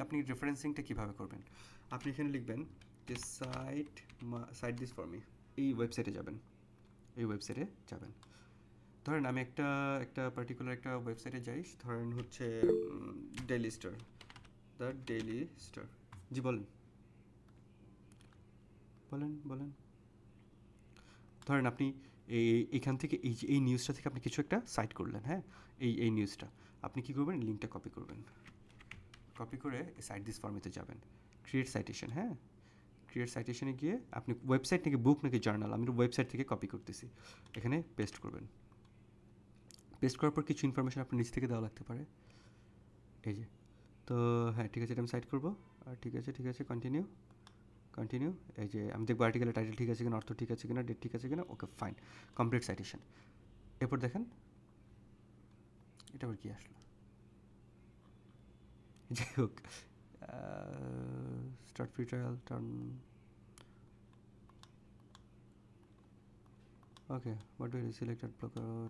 আপনি রেফারেন্সিংটা কীভাবে করবেন? আপনি এখানে লিখবেন যে সাইট দিস ফর মি, এই ওয়েবসাইটে যাবেন, এই ওয়েবসাইটে যাবেন। ধরেন আমি একটা পার্টিকুলার একটা ওয়েবসাইটে যাই, ধরেন হচ্ছে Daily Star, the Daily Star. জি বলেন বলেন বলেন। ধরেন আপনি এইখান থেকে এই নিউজটা থেকে আপনি কিছু একটা সাইট করলেন, হ্যাঁ, এই নিউজটা আপনি কী করবেন? লিঙ্কটা কপি করবেন, কপি করে সাইট দিস ফরমেতে যাবেন, ক্রিয়েট সাইটেশন, হ্যাঁ, ক্রিয়েট সাইটেশনে গিয়ে আপনি ওয়েবসাইট নাকি বুক নাকি জার্নাল, আমি ওয়েবসাইট থেকে কপি করতেছি, এখানে পেস্ট করবেন। পেস্ট করার পর কিছু ইনফরমেশন আপনার নিচ থেকে দেওয়া লাগতে পারে, এই যে। তো হ্যাঁ ঠিক আছে, এটা আমি সাইট করবো। আর ঠিক আছে কন্টিনিউ, এই যে আমি দেখবো আর্টিকেলের টাইটেল ঠিক আছে কিনা, অর্থ ঠিক আছে কিনা, ডেট ঠিক আছে কিনা, ওকে ফাইন, কমপ্লিট সাইটেশন। এরপর দেখেন এটা আবার কী আসলো, যাই হোক, start free trial turn, okay, what do you selected blocker,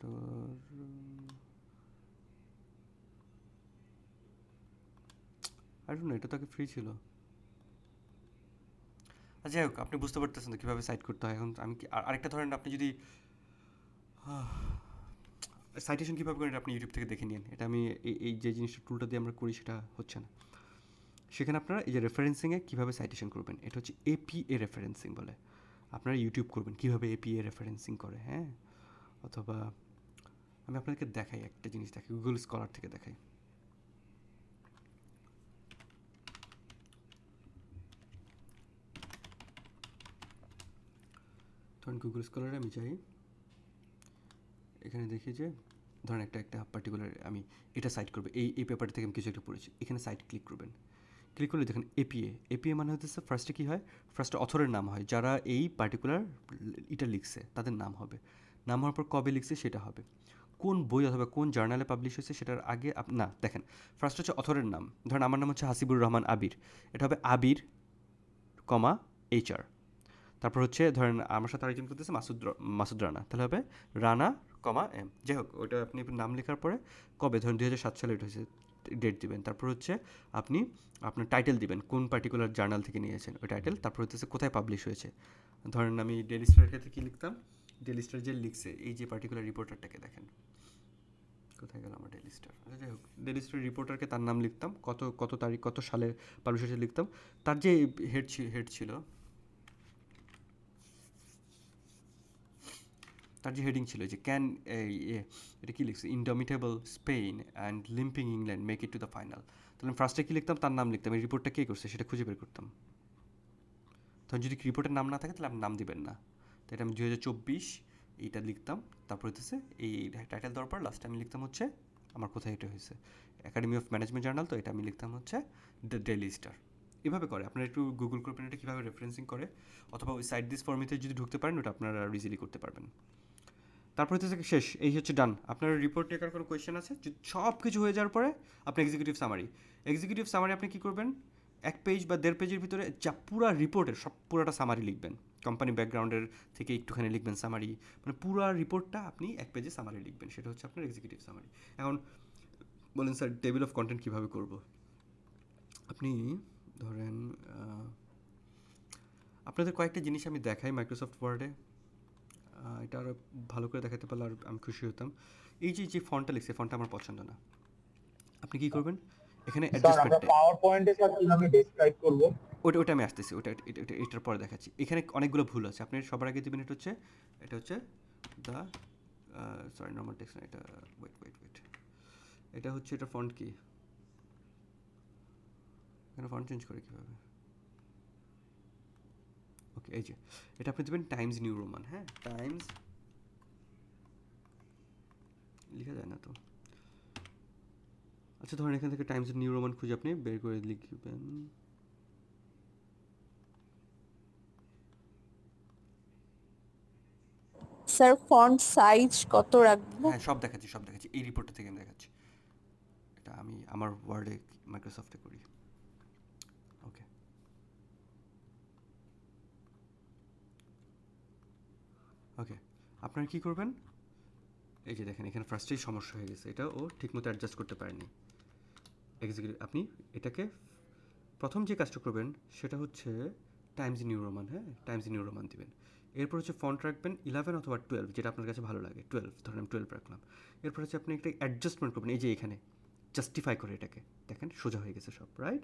I don't know, এটা তো আগে ফ্রি ছিল। আচ্ছা যাই হোক, আপনি বুঝতে পারতেছেন তো কীভাবে সাইট করতে হয়। এখন আমি আরেকটা ধরেন, আপনি যদি সাইটেশন কীভাবে করেন আপনি ইউটিউব থেকে দেখে নিন। এটা আমি এই যে জিনিসটা টুলটা দিয়ে আমরা করি সেটা হচ্ছে না। সেখানে আপনারা এই যে রেফারেন্সিংয়ে কীভাবে সাইটেশন করবেন, এটা হচ্ছে এপিএ রেফারেন্সিং বলে। আপনারা ইউটিউব করবেন কীভাবে এপিএ রেফারেন্সিং করে, হ্যাঁ, অথবা আমি আপনাদেরকে দেখাই একটা জিনিস, দেখাই গুগল স্কলার থেকে দেখাই। ধরেন গুগল স্কলারে আমি যাই, এখানে দেখি যে ধরেন একটা পার্টিকুলার আমি এটা সাইট করবে, এই পেপার থেকে আমি কিছু একটা পড়েছি, এখানে সাইট ক্লিক করবেন। ক্লিক করলে দেখেন এপিএ মানে হচ্ছে ফার্স্টে কী হয়, ফার্স্টে অথরের নাম হয়, যারা এই পার্টিকুলার এটা লিখছে তাদের নাম হবে, নাম হওয়ার পর কবে লিখছে সেটা হবে, কোন বই অথবা কোন জার্নালে পাবলিশ হয়েছে সেটার আগে না দেখেন, ফার্স্ট হচ্ছে অথরের নাম। ধরেন আমার নাম হচ্ছে হাসিবুর রহমান আবির, এটা হবে আবির কমা HR। তারপর হচ্ছে ধরেন আমার সাথে আরেকজন করতেছে মাসুদ রানা, তাহলে হবে রানা কমা M। যাই হোক, ওইটা আপনি নাম লেখার পরে কবে, ধরেন 2007 সালে এটা হয়েছে, ডেট দিবেন। তারপর হচ্ছে আপনি আপনার টাইটেল দিবেন, কোন পার্টিকুলার জার্নাল থেকে নিয়েছেন ওই টাইটেল। তারপর হচ্ছে কোথায় পাবলিশ হয়েছে। ধরেন আমি ডেইলি স্টারের ক্ষেত্রে কী লিখতাম, ডেইলি স্টার যে লিখছে এই যে পার্টিকুলার রিপোর্টারটাকে দেখেন, কোথায় গেল আমার ডেইলি স্টার, আচ্ছা যাই হোক, ডেইলি স্টার রিপোর্টারকে তার নাম লিখতাম, কত তারিখ কত সালে পাবলিশ হয়েছে লিখতাম, তার যে হেড ছিল, তার যে হেডিং ছিল যে ক্যান এটা কী লিখছে, indomitable Spain and limping England make it to the final. তাহলে আমি ফার্স্টে কী লিখতাম, তার নাম লিখতাম, এই রিপোর্টটা কে করছে সেটা খুঁজে বের করতাম। তখন যদি রিপোর্টের নাম না থাকে তাহলে আপনি নাম দিবেন না। তো এটা আমি 2024 এইটা লিখতাম। তারপর হচ্ছে এই টাইটেল দেওয়ার পর লাস্টে আমি লিখতাম হচ্ছে আমার কোথায় এটা হয়েছে, একাডেমি অফ ম্যানেজমেন্ট জার্নাল, তো এটা আমি লিখতাম হচ্ছে দ্য ডেইলি স্টার। এভাবে করে আপনারা একটু গুগল করবেন এটা কীভাবে রেফারেন্সিং করে, অথবা ওই সাইট দিস ফরমিতে যদি ঢুকতে পারেন ওটা আপনারা ইজিলি করতে পারবেন। তারপর হচ্ছে শেষ, এই হচ্ছে ডান। আপনার রিপোর্ট টেকার কোনো কোয়েশ্চেন আছে, সব কিছু হয়ে যাওয়ার পরে আপনি এক্সিকিউটিভ সামারি আপনি কী করবেন, 1 পেজ বা 1.5 পেজের ভিতরে যা পুরো রিপোর্টের পুরোটা সামারি লিখবেন, কোম্পানি ব্যাকগ্রাউন্ডের থেকে একটুখানি লিখবেন সামারি, মানে পুরো রিপোর্টটা আপনি 1 পেজে সামারি লিখবেন, সেটা হচ্ছে আপনার এক্সিকিউটিভ সামারি। এখন বলেন স্যার টেবিল অফ কন্টেন্ট কীভাবে করব। আপনি ধরেন আপনাদের কয়েকটা জিনিস আমি দেখাই মাইক্রোসফট ওয়ার্ডে, এটা আরও ভালো করে দেখাতে পারলে আর আমি খুশি হতাম। এই যে ফন্টটা লিখছে, ফন্টটা আমার পছন্দ না। আপনি কি করবেন, এখানে অ্যাডজাস্টমেন্টে পাওয়ার পয়েন্টে স্যার কিভাবে ডেসক্রাইব করব, ওটা আমি আসতেছি, এটার পরে দেখাচ্ছি। এখানে অনেকগুলো ভুল আছে, আপনি সবার আগে দেবেন এটা হচ্ছে দ্য সরি নর্মাল টেক্সট না, এটা ওয়েট এটা হচ্ছে, এটা ফন্ট কি, এখানে ফন্ট চেঞ্জ করে কীভাবে, ওকে এই যে এটা আপনি দেবেন টাইমস নিউ রোমান, হ্যাঁ টাইমস লেখা যায় না তো, আচ্ছা ধরেন এখান থেকে টাইমস নিউ রোমান খুঁজে আপনি বের করে লিখবেন। স্যার ফন্ট সাইজ কত রাখবো? হ্যাঁ সব দেখাচ্ছি এই রিপোর্টটা থেকে আমি দেখাচ্ছি, এটা আমি আমার ওয়ার্ডে মাইক্রোসফটে করি। ওকে ওকে, আপনারা কী করবেন, এই যে দেখেন এখানে ফার্স্টেই সমস্যা হয়ে গেছে, এটা ও ঠিকমতো অ্যাডজাস্ট করতে পারেনি এক্সিকিউটিভ। আপনি এটাকে প্রথম যে কাজটা করবেন সেটা হচ্ছে টাইমস নিউ রোমান, হ্যাঁ টাইমস নিউ রোমান দিবেন। এরপর হচ্ছে ফন্ট রাখবেন 11 অথবা 12, যেটা আপনার কাছে ভালো লাগে, 12 ধরেন আমি 12 রাখলাম। এরপর হচ্ছে আপনি একটা অ্যাডজাস্টমেন্ট করবেন, এই যে এখানে জাস্টিফাই করে এটাকে, দেখেন সোজা হয়ে গেছে সব, রাইট।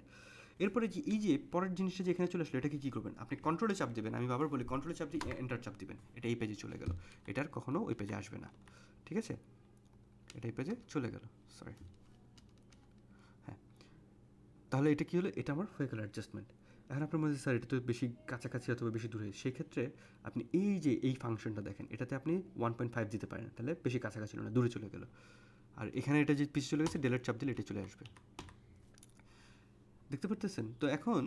এরপরে যে এই যে পরের জিনিসটা যে এখানে চলে আসলো, এটাকে কী করবেন, আপনি কন্ট্রোলে চাপ দেবেন, আমি বারবার বলি কন্ট্রোলে চাপ দিয়ে এন্টার চাপ দিবেন, এটা এই পেজে চলে গেল, এটার কখনো ওই পেজে আসবে না, ঠিক আছে, এটা এই পেজে চলে গেল, সরি। হ্যাঁ, তাহলে এটা কী হলো, এটা আমার হয়ে গেল অ্যাডজাস্টমেন্ট। এখন আপনার মধ্যে স্যার এটা তো বেশি কাছাকাছি অথবা বেশি দূরে, সেই ক্ষেত্রে আপনি এই যে এই ফাংশনটা দেখেন, এটাতে আপনি 1.5 দিতে পারেন, তাহলে বেশি কাছাকাছি না, দূরে চলে গেল। আর এখানে এটা যে পিছিয়ে চলে গেছে, ডেলেট চাপ দিলে এটা চলে আসবে, দেখতে পারতেছেন। তো এখন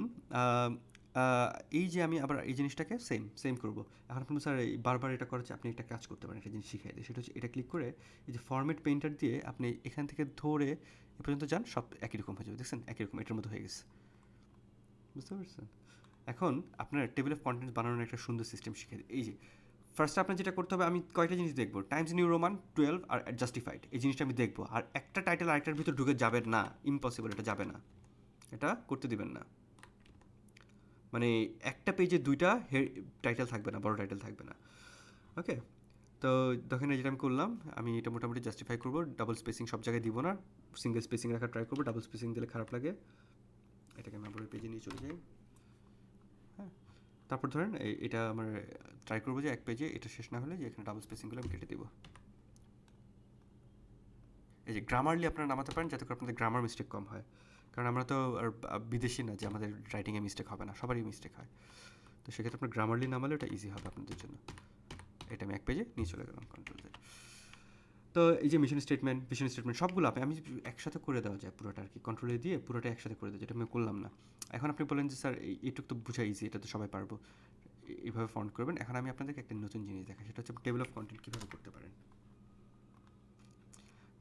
এই যে আমি আবার এই জিনিসটাকে সেম করবো। এখন আপনি স্যার এই বারবার এটা করেছে, আপনি একটা কাজ করতে পারেন, একটা জিনিস শিখাই দিই, সেটা হচ্ছে এটা ক্লিক করে এই যে ফরম্যাট পেইন্টার দিয়ে আপনি এখান থেকে ধরে এ পর্যন্ত যান, সব একই রকম হয়ে যাবে, দেখছেন একই রকম এটার মতো হয়ে গেছে, বুঝতে পারছেন। এখন আপনার টেবিল অফ কন্টেন্টস বানানোর একটা সুন্দর সিস্টেম শিখে দিই। এই যে ফার্স্টে আপনার যেটা করতে হবে, আমি কয়টা জিনিস দেখবো, টাইমস নিউ রোমান 12 আর জাস্টিফাইড, এই জিনিসটা আমি দেখবো। আর একটা টাইটেল আরেকটার ভিতর ঢুকে যাবে না, ইম্পসিবল, এটা যাবে না, এটা করতে দিবেন না। মানে একটা পেজে দুইটা টাইটেল থাকবে না, বড় টাইটেল থাকবে না, ওকে। তো দেখেন যেটা আমি করলাম, আমি এটা মোটামুটি জাস্টিফাই করবো, ডাবল স্পেসিং সব জায়গায় দিব না, সিঙ্গেল স্পেসিং রাখার ট্রাই করবো, ডাবল স্পেসিং দিলে খারাপ লাগে। এটাকে আমি আবার পেজে নিয়ে চলে যাই, হ্যাঁ। তারপর ধরেন এটা আমার ট্রাই করবো যে এক পেজে এটা শেষ না হলে যে এখানে ডাবল স্পেসিংগুলো আমি কেটে দেবো। এই যে গ্রামারলি আপনারা নামাতে পারেন, যাতে করে আপনাদের গ্রামার মিস্টেক কম হয়, কারণ আমরা তো আর বিদেশি না যে আমাদের রাইটিংয়ে মিস্টেক হবে না, সবারই মিস্টেক হয়। তো সেক্ষেত্রে আপনার গ্রামারলি নামালে ওটা ইজি হবে আপনাদের জন্য। এটা আমি এক পেজে নিয়ে চলে গেলাম, কন্ট্রোল জেড। তো এই যে ভিশন স্টেটমেন্ট সবগুলো আমি একসাথে করে দেওয়া যায় পুরোটা আর কি, কন্ট্রোলে দিয়ে পুরোটা একসাথে করে দেওয়া, যেটা আমি করলাম না। এখন আপনি বলেন যে স্যার এইটুকু তো বোঝা ইজি, এটা তো সবাই পারবো, এইভাবে ফন্ট করবেন। এখন আমি আপনাদেরকে একটা নতুন জিনিস দেখাই, সেটা হচ্ছে টেবিল অফ কন্টেন্ট কীভাবে করতে পারেন।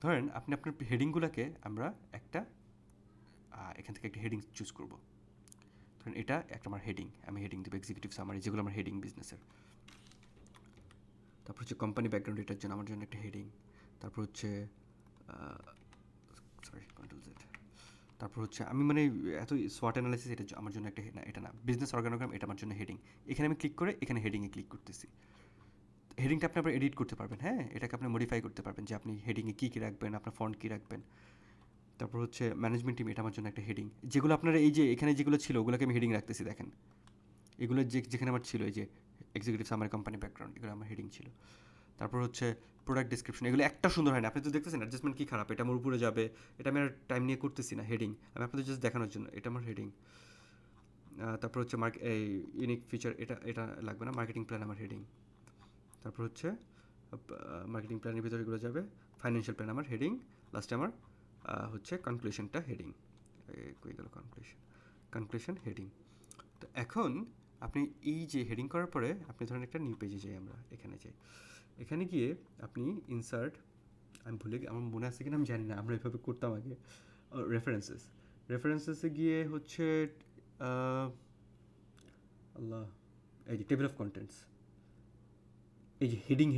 ধরেন আপনি আপনার হেডিংগুলোকে আমরা একটা এখান থেকে একটা হেডিং চুজ করব। ধরেন এটা একটা আমার হেডিং, আমি হেডিং দেবো এক্সিকিউটিভ সামারি, যেগুলো আমার হেডিং বিজনেসের। তারপর হচ্ছে কোম্পানি ব্যাকগ্রাউন্ড, এটার জন্য আমার জন্য একটা হেডিং। তারপর হচ্ছে কন্ট্রোল জেড। তারপর হচ্ছে আমি মানে এত সোয়াট অ্যানালাইসিস, এটা আমার জন্য একটা এটা না, বিজনেস অর্গানোগ্রাম, এটা আমার জন্য হেডিং। এখানে আমি ক্লিক করে এখানে হেডিংয়ে ক্লিক করতেছি। হেডিংটা আপনি আবার এডিট করতে পারবেন, হ্যাঁ এটাকে আপনি মডিফাই করতে পারবেন, যে আপনি হেডিংয়ে কী কী রাখবেন, আপনার ফন্ট কী রাখবেন। তারপর হচ্ছে ম্যানেজমেন্ট টিম, এটা আমার জন্য একটা হেডিং। যেগুলো আপনার এই যে এখানে যেগুলো ছিল ওগুলোকে আমি হেডিং রাখতেছি, দেখেন এগুলো যেখানে আমার ছিল এই যে এক্সিকিউটিভ সামারি, কোম্পানি ব্যাকগ্রাউন্ড, এগুলো আমার হেডিং ছিল। তারপর হচ্ছে প্রোডাক্ট ডিসক্রিপশন, এগুলো একটা সুন্দর হয় না, আপনি তো দেখতেছেন অ্যাডজাস্টমেন্ট কী খারাপ, এটা আমার উপরে যাবে, এটা আমি আর টাইম নিয়ে করতেছি না, হেডিং আমি আপনাদের জাস্ট দেখানোর জন্য, এটা আমার হেডিং। তারপর হচ্ছে এই ইউনিক ফিচার, এটা লাগবে না, মার্কেটিং প্ল্যান আমার হেডিং। তারপর হচ্ছে মার্কেটিং প্ল্যানের ভিতরে এগুলো যাবে, ফাইন্যান্সিয়াল প্ল্যান আমার হেডিং, লাস্টে আমার হচ্ছে কনক্লুশনটা হেডিং, কই গেল কনক্লুশন হেডিং। তো এখন আপনি এই যে হেডিং করার পরে আপনি ধরেন একটা নিউ পেজে যাই, আমরা এখানে যাই, এখানে গিয়ে আপনি ইনসার্ট, আমি ভুলে আমার মনে আছে কিনা আমি জানি না, আমরা এভাবে করতাম আগে, রেফারেন্সেসে গিয়ে হচ্ছে আল্লাহ, এই যে টেবিল অফ কন্টেন্টস, এই যে হেডিং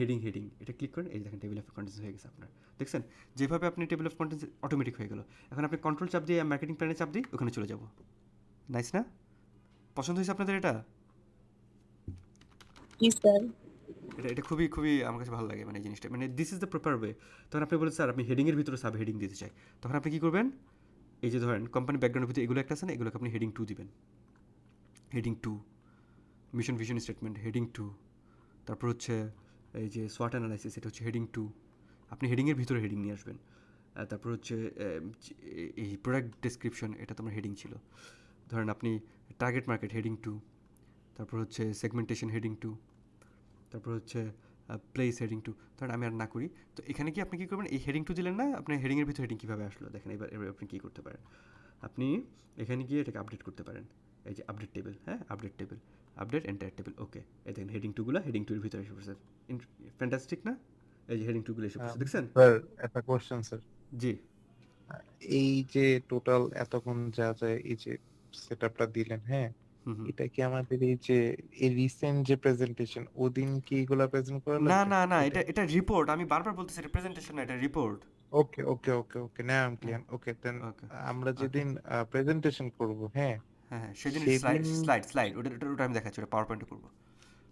এটা ক্লিক করেন, এই যে দেখেন টেবিল অফ কন্টেন্টস হয়ে গেছে আপনার, দেখছেন যেভাবে আপনি টেবিল অফ কন্টেন্টস অটোমেটিক হয়ে গেল। এখন আপনি কন্ট্রোল চাপ দিয়ে মার্কেটিং প্ল্যানে চাপ দিই, ওখানে চলে যাব। নাইস না? পছন্দ হয়েছে আপনাদের এটা? এটা খুবই খুবই আমার কাছে ভালো লাগে, মানে এই জিনিসটা, মানে this is the proper way. তখন আপনি বলেন স্যার আপনি হেডিংয়ের ভিতরে সাব হেডিং দিতে চাই, তখন আপনি কী করবেন, এই যে ধরেন কোম্পানি ব্যাকগ্রাউন্ডের ভিতরে এগুলো একটা আছে না, এগুলোকে আপনি হেডিং 2 দিবেন, হেডিং 2, ভিশন স্টেটমেন্ট হেডিং 2। তারপর হচ্ছে এই যে সোয়াট অ্যানালাইসিস, এটা হচ্ছে হেডিং 2, আপনি হেডিংয়ের ভিতরে হেডিং নিয়ে আসবেন। তারপর হচ্ছে এই প্রোডাক্ট ডেসক্রিপশন, এটা তোমার হেডিং ছিল, ধরেন আপনি টার্গেট মার্কেট হেডিং 2, তারপর হচ্ছে সেগমেন্টেশন হেডিং 2, তারপর হচ্ছে প্লেস হেডিং 2। ধরেন আমি আর না করি, তো এখানে কি আপনি কী করবেন, এই হেডিং 2 দিলেন না, আপনি হেডিংয়ের ভিতরে হেডিং কীভাবে আসলো দেখেন। এবার আপনি কী করতে পারেন, আপনি এখানে গিয়ে এটাকে আপডেট করতে পারেন, এই যে আপডেট টেবিল, হ্যাঁ update table, update entire table, okay. এই দেখেন হেডিং 2গুলো হেডিং 2 এর ভিতরে এসে পড়ছে, ফ্যান্টাস্টিক না? এই যে হেডিং 2গুলো এসে পড়ছে, দেখছেন? স্যার একটা কোশ্চেন স্যার, জি। এই যে টোটাল এতক্ষণ যা এই যে সেটআপটা দিলেন, হ্যাঁ হুম হুম। এটা কি আমাদের এই যে এই রিসেন্ট যে প্রেজেন্টেশন ওদিন কি এগুলা প্রেজেন্ট করা না লাগবে না না, এটা? এটা এটা রিপোর্ট, আমি বারবার বলতেছি রিপ্রেজেন্টেশন না, এটা রিপোর্ট। ওকে ওকে ওকে ওকে না আই এম হ্যাঁ, ক্লিয়ার। ওকে দেন ওকে আমরা ওকে। যেদিন প্রেজেন্টেশন করব, হ্যাঁ হ্যাঁ হ্যাঁ, সেদিন স্লাইড সেদিন। স্লাইড স্লাইড ওটা ওটা ওটা আমি দেখাচ্ছি, ওটা পাওয়ার পয়েন্টে করবো।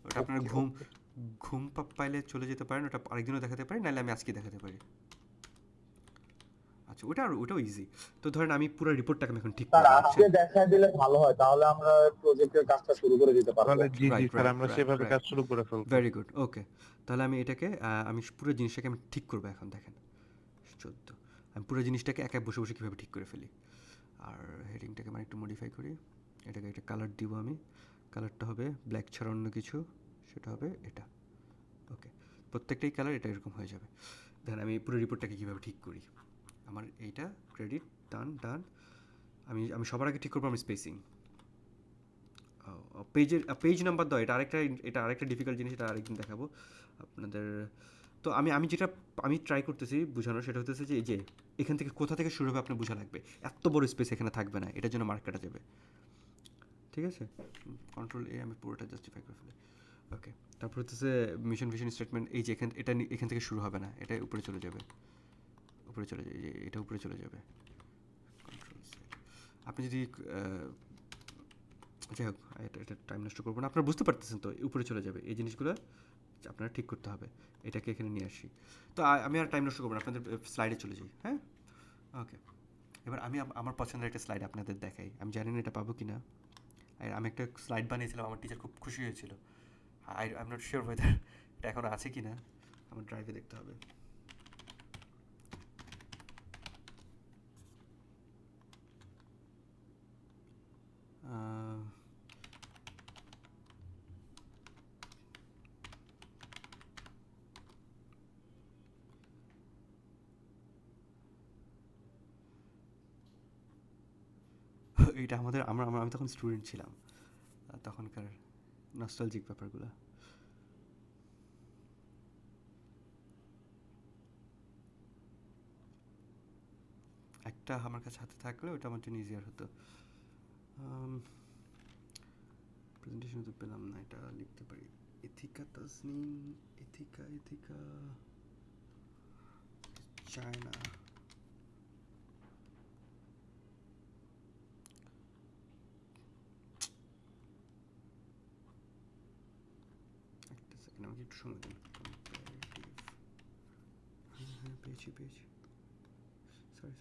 ওটা আপনার ওকে ঘুম ওকে ঘুম পাইলে চলে যেতে পারেন, ওটা আরেকদিনও দেখাতে পারি, নাহলে আমি আজকে দেখাতে পারি। আচ্ছা, ওটাও ইজি। তো ধরেন আমি পুরো রিপোর্টটাকে আমি এখন ঠিক স্যার করবো, আজকে বুঝছেন? দেখায় দিলে ভালো হয়, তাহলে আমরা প্রজেক্টের কাজটা শুরু করে দিতে পারবো। তাহলে জি জি রাইট স্যার রাইট আমরা রাইট সেভাবে রাইট, কাজ শুরু করে ফেলবো। ভেরি গুড, ওকে। তাহলে আমি এটাকে আমি পুরো জিনিসটাকে আমি ঠিক করবো এখন, দেখেন 14, আমি পুরো জিনিসটাকে একা বসে বসে কীভাবে ঠিক করে ফেলি। আর হেডিংটাকে আমি একটু মডিফাই করি, এটাকে একটা কালার দিব আমি, কালারটা হবে ব্ল্যাক ছাড়া অন্য কিছু, সেটা হবে এটা। ওকে, প্রত্যেকটাই কালার এটা এরকম হয়ে যাবে। দেখেন আমি পুরো রিপোর্টটাকে কীভাবে ঠিক করি। আমার এইটা ক্রেডিট ডান ডান, আমি আমি সবার আগে ঠিক করবো আমি স্পেসিং। পেজ নাম্বার দাও, এটা আরেকটা ডিফিকাল্ট জিনিস, এটা আরেকদিন দেখাবো আপনাদের। তো আমি আমি যেটা আমি ট্রাই করতেছি বোঝানোর, সেটা হতেছে যে এই যে এখান থেকে কোথা থেকে শুরু হবে আপনার বোঝা লাগবে। এত বড় স্পেস এখানে থাকবে না, এটার জন্য মার্ক কাটা যাবে, ঠিক আছে? কন্ট্রোল এ, আমি পুরোটা জাস্টিফাই করে ফেলি। ওকে, তারপর হচ্ছে মিশন ভিশন স্টেটমেন্ট, এই যে এখান থেকে শুরু হবে না, এটা উপরে চলে যাবে, উপরে চলে যাবে, এটা উপরে চলে যাবে। কন্ট্রোল সেট, আপনি যদি যাই হোক, এটা টাইম নষ্ট করবো না, আপনারা বুঝতে পারতেছেন তো, উপরে চলে যাবে এই জিনিসগুলো আপনারা ঠিক করতে হবে। এটাকে এখানে নিয়ে আসি। তো আমি আর টাইম নষ্ট করবো না, আপনাদের স্লাইডে চলে যাই। হ্যাঁ, ওকে। এবার আমি আমার পছন্দের একটা স্লাইড আপনাদের দেখাই, আমি জানি না এটা পাবো কি না। আর আমি একটা স্লাইড বানিয়েছিলাম, আমার টিচার খুব খুশি হয়েছিল। I am not sure weather এটা এখনও আছে কি না, আমার ড্রাইভে দেখতে হবে। এটা আমাদের আমি তখন স্টুডেন্ট ছিলাম, তখনকার নস্টালজিক ব্যাপারগুলো। একটা আমার কাছে হাতে থাকলে ওটা আমার জন্য ইজিয়ার হতো। প্রেজেন্টেশন তো পেলাম না, এটা লিখতে পারি। এথিকা তাসনিম, এথিকা চায়না। একটা সেকেন্ড, আমাকে একটু সময় দিন। কম্পারেটিভ, হ্যাঁ পেয়েছি, সরি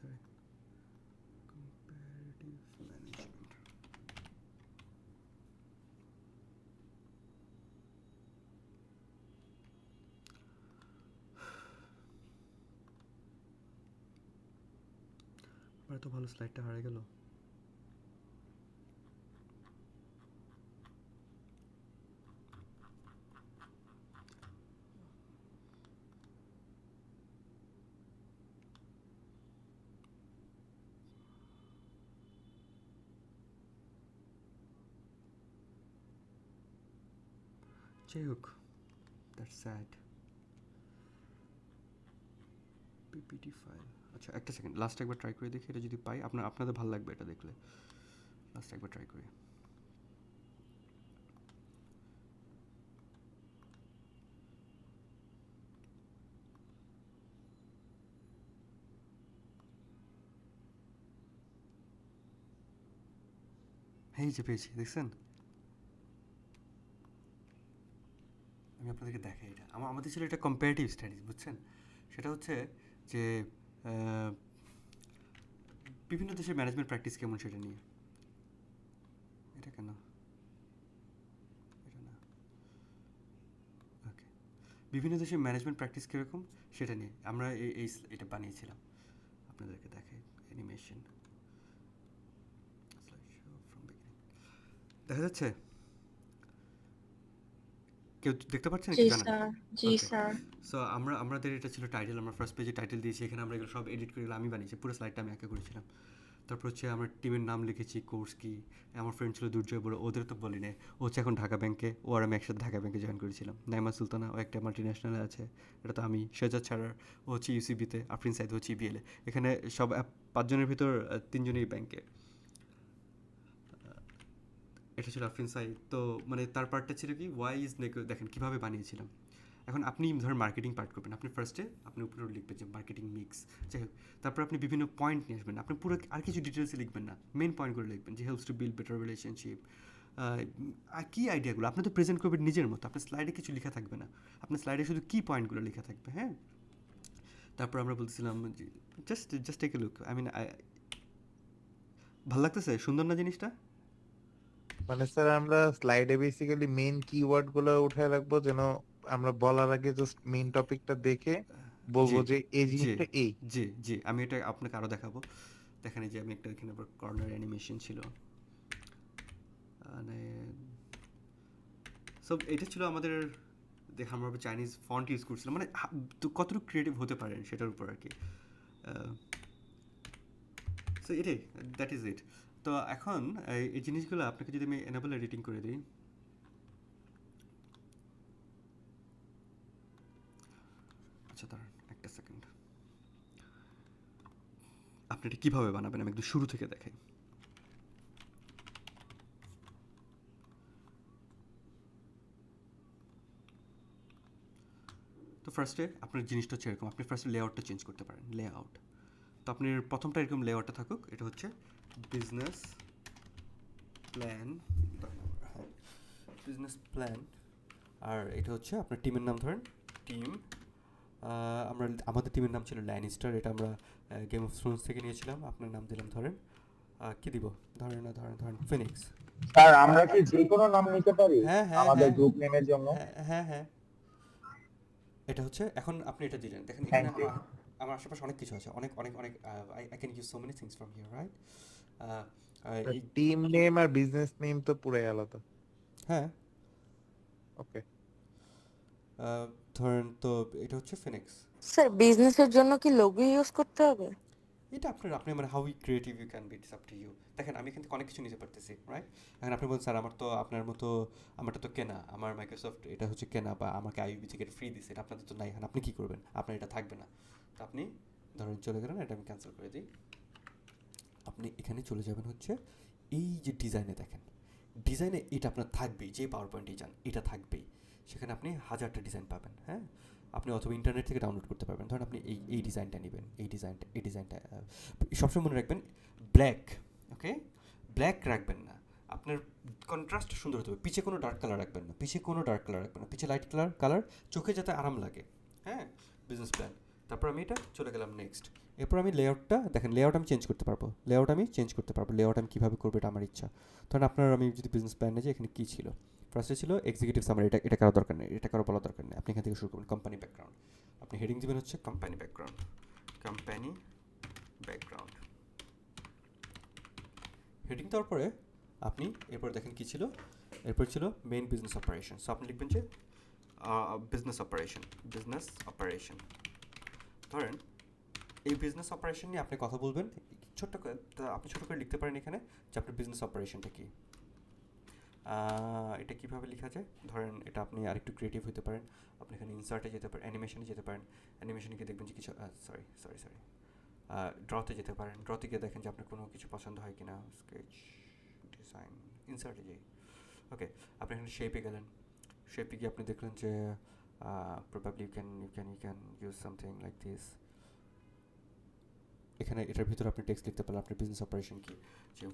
কম্পারেটিভ ম্যানেজমেন্ট। আমার এত ভালো স্লাইডটা হারিয়ে গেল। যাই হোক, দ্যাটস স্যাড। পিপিটি ফাইল, আচ্ছা একটা সেকেন্ড, লাস্ট একবার ট্রাই করে দেখি, এটা যদি পাই আপনাদের ভালো লাগবে এটা দেখলে। লাস্ট একবার ট্রাই করি। এই যে পেয়েছি, দেখছেন? আমি আপনাদেরকে দেখাই, এটা আমাদের ছিল এটা কম্পারেটিভ স্টাডিজ, বুঝছেন? সেটা হচ্ছে যে বিভিন্ন দেশের ম্যানেজমেন্ট প্র্যাকটিস কেমন সেটা নিয়ে। এটা কেন, এটা না, ওকে। বিভিন্ন দেশের ম্যানেজমেন্ট প্র্যাকটিস কীরকম সেটা নিয়ে আমরা এটা বানিয়েছিলাম, আপনাদেরকে দেখাই। অ্যানিমেশন, দেখা যাচ্ছে? কেউ দেখতে পাচ্ছেন জি একটু জানান। স্যার, জি ওকে, স্যার। সো আমাদের এটা ছিল টাইটেল, আমরা ফার্স্ট পেজে টাইটেল দিয়েছি, এখানে আমরা এগুলো সব এডিট করে আমি বানিয়েছি, পুরো স্লাইডটা আমি একা করেছিলাম। তারপর হচ্ছে আমরা টিমের নাম লিখেছি, কোর্স কি। আমার ফ্রেন্ড ছিল দুর্জয় বড়, ওদের তো বলি না, ও হচ্ছে এখন ঢাকা ব্যাংকে, ও আর আমি একসাথে ঢাকা ব্যাংকে জয়েন করেছিলাম। নাইমা সুলতানা, ও একটা মাল্টিন্যাশনালে আছে, এটা তো আমি। শেজাদ ছাড়ার, ও হচ্ছে ইউসিবিতে। আফরিন সাইদ হচ্ছে ইবিএলে। এখানে সব 5 জনের ভিতর 3 জনই ব্যাংকে। এটা ছিল আফরিন সাইদ। তো মানে তার পার্টটা ছিল কি ওয়াই ইজ দেখেন কীভাবে বানিয়েছিলাম। এখন আপনি ধরেন মার্কেটিং পার্ট করবেন, আপনি ফার্স্টে আপনি উপরে লিখবেন যে মার্কেটিং মিক্স, যাই হোক। তারপর আপনি বিভিন্ন পয়েন্ট নিয়ে আসবেন, আপনি পুরো আর কিছু ডিটেলসে লিখবেন না, মেন পয়েন্টগুলো লিখবেন যে helps to build better relationship. কী আইডিয়াগুলো আপনি তো প্রেজেন্ট করবেন নিজের মতো, আপনার স্লাইডে কিছু লেখা থাকবে না, আপনার স্লাইডে শুধু কী পয়েন্টগুলো লেখা থাকবে। হ্যাঁ, তারপর আমরা বলছিলাম যে just take a look, I mean ভালো লাগতেছে, সুন্দর না জিনিসটা? মানে স্যার আমরা স্লাইডে বেসিক্যালি মেইন কিওয়ার্ড গুলো উঠায় রাখবো, যেন আমরা বলার আগে জাস্ট মেইন টপিকটা দেখে বলবো জি যে এই জি জিনিসটা এই। জি জি, আমি এটা আপনাকে আরও দেখাবো। দেখেন এই যে আমি একটা এখানে আবার কর্নার অ্যানিমেশন ছিল, মানে সব এটা ছিল আমাদের। দেখ আমরা চাইনিজ ফন্ট ইউজ করছিলাম, মানে তো কতটুকু ক্রিয়েটিভ হতে পারেন সেটার উপর আর কি। সো এটাই, দ্যাট ইজ ইট। তো এখন এই জিনিসগুলো আপনাকে যদি আমি এনেবল এডিটিং করে দিই, আচ্ছা দাঁড়ান একটা সেকেন্ড, আপনি এটা কীভাবে বানাবেন আমি একদম শুরু থেকে দেখাই। তো ফার্স্টে আপনার জিনিসটা হচ্ছে এরকম, আপনি ফার্স্টে লেআউটটা চেঞ্জ করতে পারেন, লেআউট। তো আপনার প্রথমটা এরকম লেআউটটা থাকুক, এটা হচ্ছে বিজনেস প্ল্যান, হ্যাঁ বিজনেস প্ল্যান। আর এটা হচ্ছে আপনার টিমের নাম, ধরেন টিম, আমরা আমাদের টিমের নাম ছিল ল্যানিস্টার, এটা আমরা গেম অফ থ্রোনস থেকে নিয়েছিলাম। আপনার নাম দিলাম ধরেন কী দিব, ধরেন ফিনিক্স। স্যার আমরা কি যে কোনো নাম নিতে পারি হ্যাঁ হ্যাঁ আমাদের হ্যাঁ গ্রুপ নেমের জন্য? হ্যাঁ, এটা হচ্ছে এখন আপনি এটা দিলেন, দেখেন এখানে থ্যাংক ইউ। আমার আশেপাশে অনেক কিছু আছে, অনেক অনেক অনেক I can use so many things from here, right? Team name আর বিজনেস নেম তো পুরাই আলাদা। হ্যাঁ, ওকে। ধরেন তো এটা হচ্ছে ফিনিক্স। স্যার বিজনেসের জন্য কি লোগো ইউজ করতে হবে? এটা আপনি মানে how creative you can be, it's up to you. দেখেন আমি এখান থেকে অনেক কিছু নিতে পারতেছি, রাইট? এখন আপনি বলছেন স্যার আমার তো আপনার মতো, আমারটা তো কেনা, আমার মাইক্রোসফট এটা হচ্ছে কেনা, বা আমাকে আইইবি থেকে ফ্রি দিছে, এটা আপনাদের তো নাই। এখন আপনি কী করবেন, আপনার এটা থাকবে না। তো আপনি ধরেন চলে গেলেন, এটা আমি ক্যান্সেল করে দিই। আপনি এখানে চলে যাবেন হচ্ছে এই যে ডিজাইনে, দেখেন ডিজাইনে এটা আপনার থাকবেই, যে পাওয়ার পয়েন্টে যান এটা থাকবেই, সেখানে আপনি হাজারটা ডিজাইন পাবেন। হ্যাঁ, আপনি অথবা ইন্টারনেট থেকে ডাউনলোড করতে পারবেন। ধরেন আপনি এই ডিজাইনটা নেবেন, এই ডিজাইনটা সবসময় মনে রাখবেন ব্ল্যাক, ওকে? ব্ল্যাক রাখবেন না, আপনার কন্ট্রাস্ট সুন্দর হতে হবে। পিছে কোনো ডার্ক কালার রাখবেন না, পিছে লাইট কালার চোখে যাতে আরাম লাগে। হ্যাঁ, বিজনেস প্ল্যান। তারপর আমি এটা চলে গেলাম নেক্সট। এরপর আমি লেআউটটা দেখেন, লেআউট আমি চেঞ্জ করতে পারবো, লেআউট আমি কীভাবে করবো এটা আমার ইচ্ছা। ধরেন আপনার আমি যদি বিজনেস প্ল্যানে যে এখানে কী ছিল, ফার্স্টে ছিল এক্সিকিউটিভ সামারি, এটা কারো দরকার নেই, এটা কারো বলা দরকার নেই। আপনি এখান থেকে শুরু করবেন কোম্পানি ব্যাকগ্রাউন্ড, আপনি হেডিং দেবেন হচ্ছে কোম্পানি ব্যাকগ্রাউন্ড। হেডিং দেওয়ার পরে আপনি এরপর দেখেন কী ছিল, এরপর ছিল মেইন বিজনেস অপারেশন। সো আপনি লিখবেন যে বিজনেস অপারেশন। ধরেন এই বিজনেস অপারেশন নিয়ে আপনি কথা বলবেন, আপনি ছোটো করে লিখতে পারেন এখানে যে আপনার বিজনেস অপারেশনটা কী। এটা কীভাবে লেখা যায়, ধরেন এটা আপনি আরেকটু ক্রিয়েটিভ হতে পারেন। আপনি এখানে ইনসার্টে যেতে পারেন, অ্যানিমেশনে যেতে পারেন, অ্যানিমেশনে গিয়ে দেখবেন যে কিছু সরি ড্রতে যেতে পারেন, ড্রতে গিয়ে দেখেন যে আপনার কোনো কিছু পছন্দ হয় কিনা, স্কেচ ডিজাইন, ইনসার্টে যাই। ওকে, আপনি এখানে শেপে গেলেন, শেপে গিয়ে আপনি দেখলেন যে probably you can use something like this. এখানে এটার ভিতরে আপনি টেক্সট লিখতে পারেন আপনার বিজনেস অপারেশন কি, যে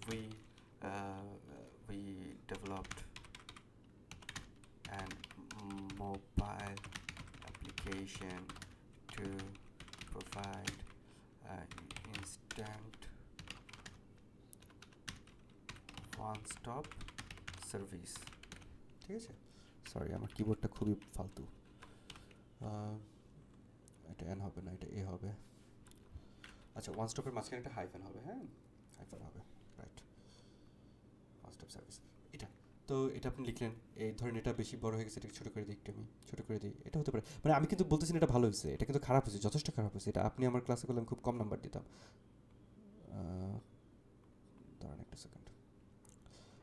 we developed an mobile application to provide instant one-stop service। ঠিক আছে, সরি আমার কিবোর্ডটা খুবই ফালতু, এটা এন হবে না, এটা এ হবে। আচ্ছা, ওয়ান স্টপের মাঝখানে একটা হাইফেন হবে, হ্যাঁ হাইফেন হবে, রাইট, ওয়ান স্টপ সার্ভিস। এটা তো এটা আপনি লিখলেন, এই ধরেন এটা বেশি বড় হয়ে গেছে, এটাকে ছোটো করে দিই, একটু আমি ছোটো করে দিই, এটা হতে পারে। মানে আমি কিন্তু বলতেছি না এটা ভালো হয়েছে, এটা কিন্তু খারাপ হয়েছে, যথেষ্ট খারাপ হয়েছে। এটা আপনি আমার ক্লাসে করলে আমি খুব কম নাম্বার দিতাম। দাঁড়ান একটা সেকেন্ড,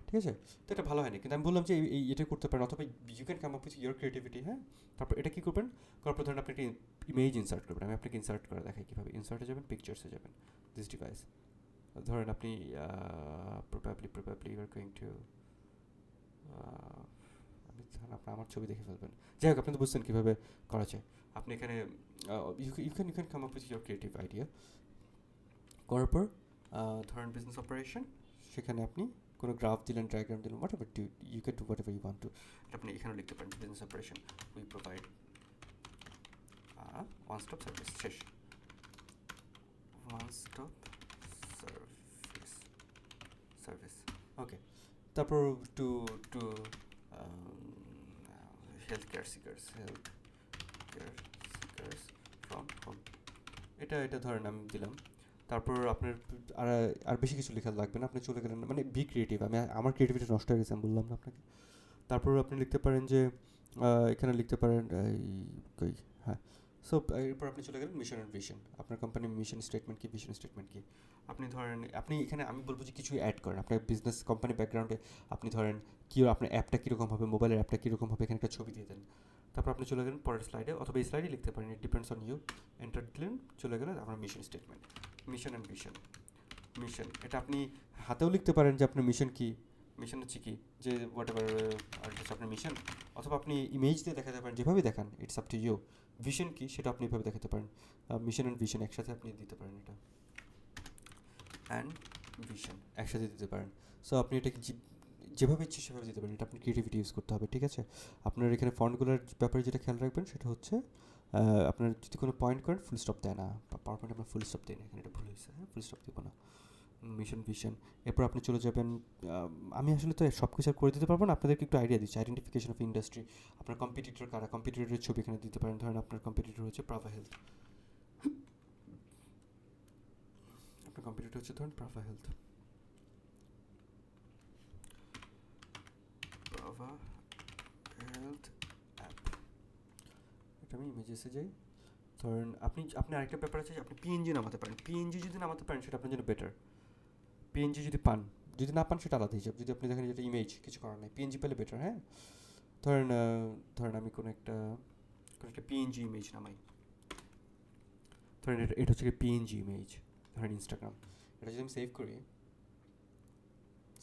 ঠিক আছে? তো এটা ভালো হয়নি, কিন্তু আমি বললাম যে এটা করতে পারেন, অথবা you can come up with your creativity. হ্যাঁ, তারপর এটা কী করবেন, করার পর ধরেন আপনি একটা ইমেজ ইনসার্ট করবেন। আমি আপনাকে ইনসার্ট করে দেখাই কীভাবে। ইনসার্টে যাবেন, পিকচার্সে যাবেন, দিস ডিভাইস। ধরেন আপনি probably you are going to আপনি ধরেন আপনার আমার ছবি দেখে ফেলবেন, যাই হোক আপনি তো বুঝছেন কীভাবে করা যায়। আপনি এখানে you can come up with your creative idea করার পর ধরেন বিজনেস অপারেশন, সেখানে আপনি কোনো গ্রাফ দিলেন, ডায়াগ্রাম দিলেন, whatever you can do whatever you want to. আপনি এখানে লিখতে পারেন business operation we provide one stop service, শেষ, ওয়ান স্টপ সার্ভিস। ওকে, তারপর to to health care seekers from home, এটা ধরেন আমি দিলাম। তারপর আপনার আর আর বেশি কিছু লেখা লাগবে না, আপনি চলে গেলেন, মানে বি ক্রিয়েটিভ। আমার ক্রিয়েটিভিটি নষ্ট হয়ে গেছে, আমি বললাম না আপনাকে। তারপর আপনি লিখতে পারেন যে এখানে লিখতে পারেন কই, হ্যাঁ। সো এরপর আপনি চলে গেলেন মিশন অ্যান্ড ভিশন, আপনার কোম্পানির মিশন স্টেটমেন্ট কি, ভিশন স্টেটমেন্ট কি। আপনি ধরেন আপনি এখানে, আমি বলবো যে কিছু অ্যাড করেন আপনার বিজনেস কোম্পানি ব্যাকগ্রাউন্ডে। আপনি ধরেন কি আপনার অ্যাপটা কীরকম হবে, মোবাইলের অ্যাপটা কীরকম হবে, এখানে একটা ছবি দিয়ে দেন। তারপর আপনি চলে গেলেন পরের স্লাইডে, অথবা এই স্লাইডে লিখতে পারেন, it depends on you. Enter দিলেন, চলে গেলেন আপনার mission statement, mission and vision. Mission এটা আপনি হাতেও লিখতে পারেন যে আপনার মিশন কি, মিশন হচ্ছে কি, যে হোয়াট এভার হচ্ছে আপনার মিশন, অথবা আপনি ইমেজ দিয়ে দেখাতে পারেন, যেভাবে দেখান, it's up to you. Vision কি সেটা আপনি এভাবে দেখাতে পারেন, মিশন অ্যান্ড ভিশন একসাথে আপনি দিতে পারেন, এটা অ্যান্ড ভিশন একসাথে দিতে পারেন। সো আপনি এটাকে যেভাবে ইচ্ছে সেভাবে দিতে পারেন, এটা আপনি ক্রিয়েটিভিটি ইউজ করতে হবে, ঠিক আছে। আপনার এখানে ফন্টগুলোর ব্যাপারে যেটা খেয়াল রাখবেন সেটা হচ্ছে আপনার যদি কোনো পয়েন্ট করেন ফুল স্টপ দেয় না, পাওয়ার পয়েন্ট আপনার ফুল স্টপ দেয় না, এখানে এটা ভুল হয়েছে, হ্যাঁ, ফুল স্টপ দেবো না। মিশন ভিশন, এরপর আপনি চলে যাবেন, আমি আসলে তো সব কিছু আর করে দিতে পারবো না, আপনাদেরকে একটু আইডিয়া দিচ্ছি। আইডেন্টিফিকেশন অফ ইন্ডাস্ট্রি, আপনার কম্পিটিটর কারা, কম্পিটিটরের ছবি এখানে দিতে পারেন। ধরেন আপনার কম্পিটিটর হচ্ছে প্রাভা হেলথ, আপনার কম্পিটিটর হচ্ছে ধরেন Praava health, Praava health app. এটা আমি ইমেজেসে যাই, ধরেন আপনি আরেকটা ব্যাপার আছে যে আপনি পিএনজি নামাতে পারেন। পিএনজি যদি নামাতে পারেন সেটা আপনার জন্য বেটার। পিএনজি যদি পান, যদি না পান সেটা আলাদা হিসাব। যদি আপনি দেখেন যেটা ইমেজ, কিছু করার নেই, পিএনজি পেলে বেটার, হ্যাঁ। ধরেন আমি কোনো একটা পিএনজি ইমেজ নামাই, ধরেন এটা হচ্ছে পিএনজি ইমেজ, ধরেন ইনস্টাগ্রাম। এটা যদি আমি সেভ করি,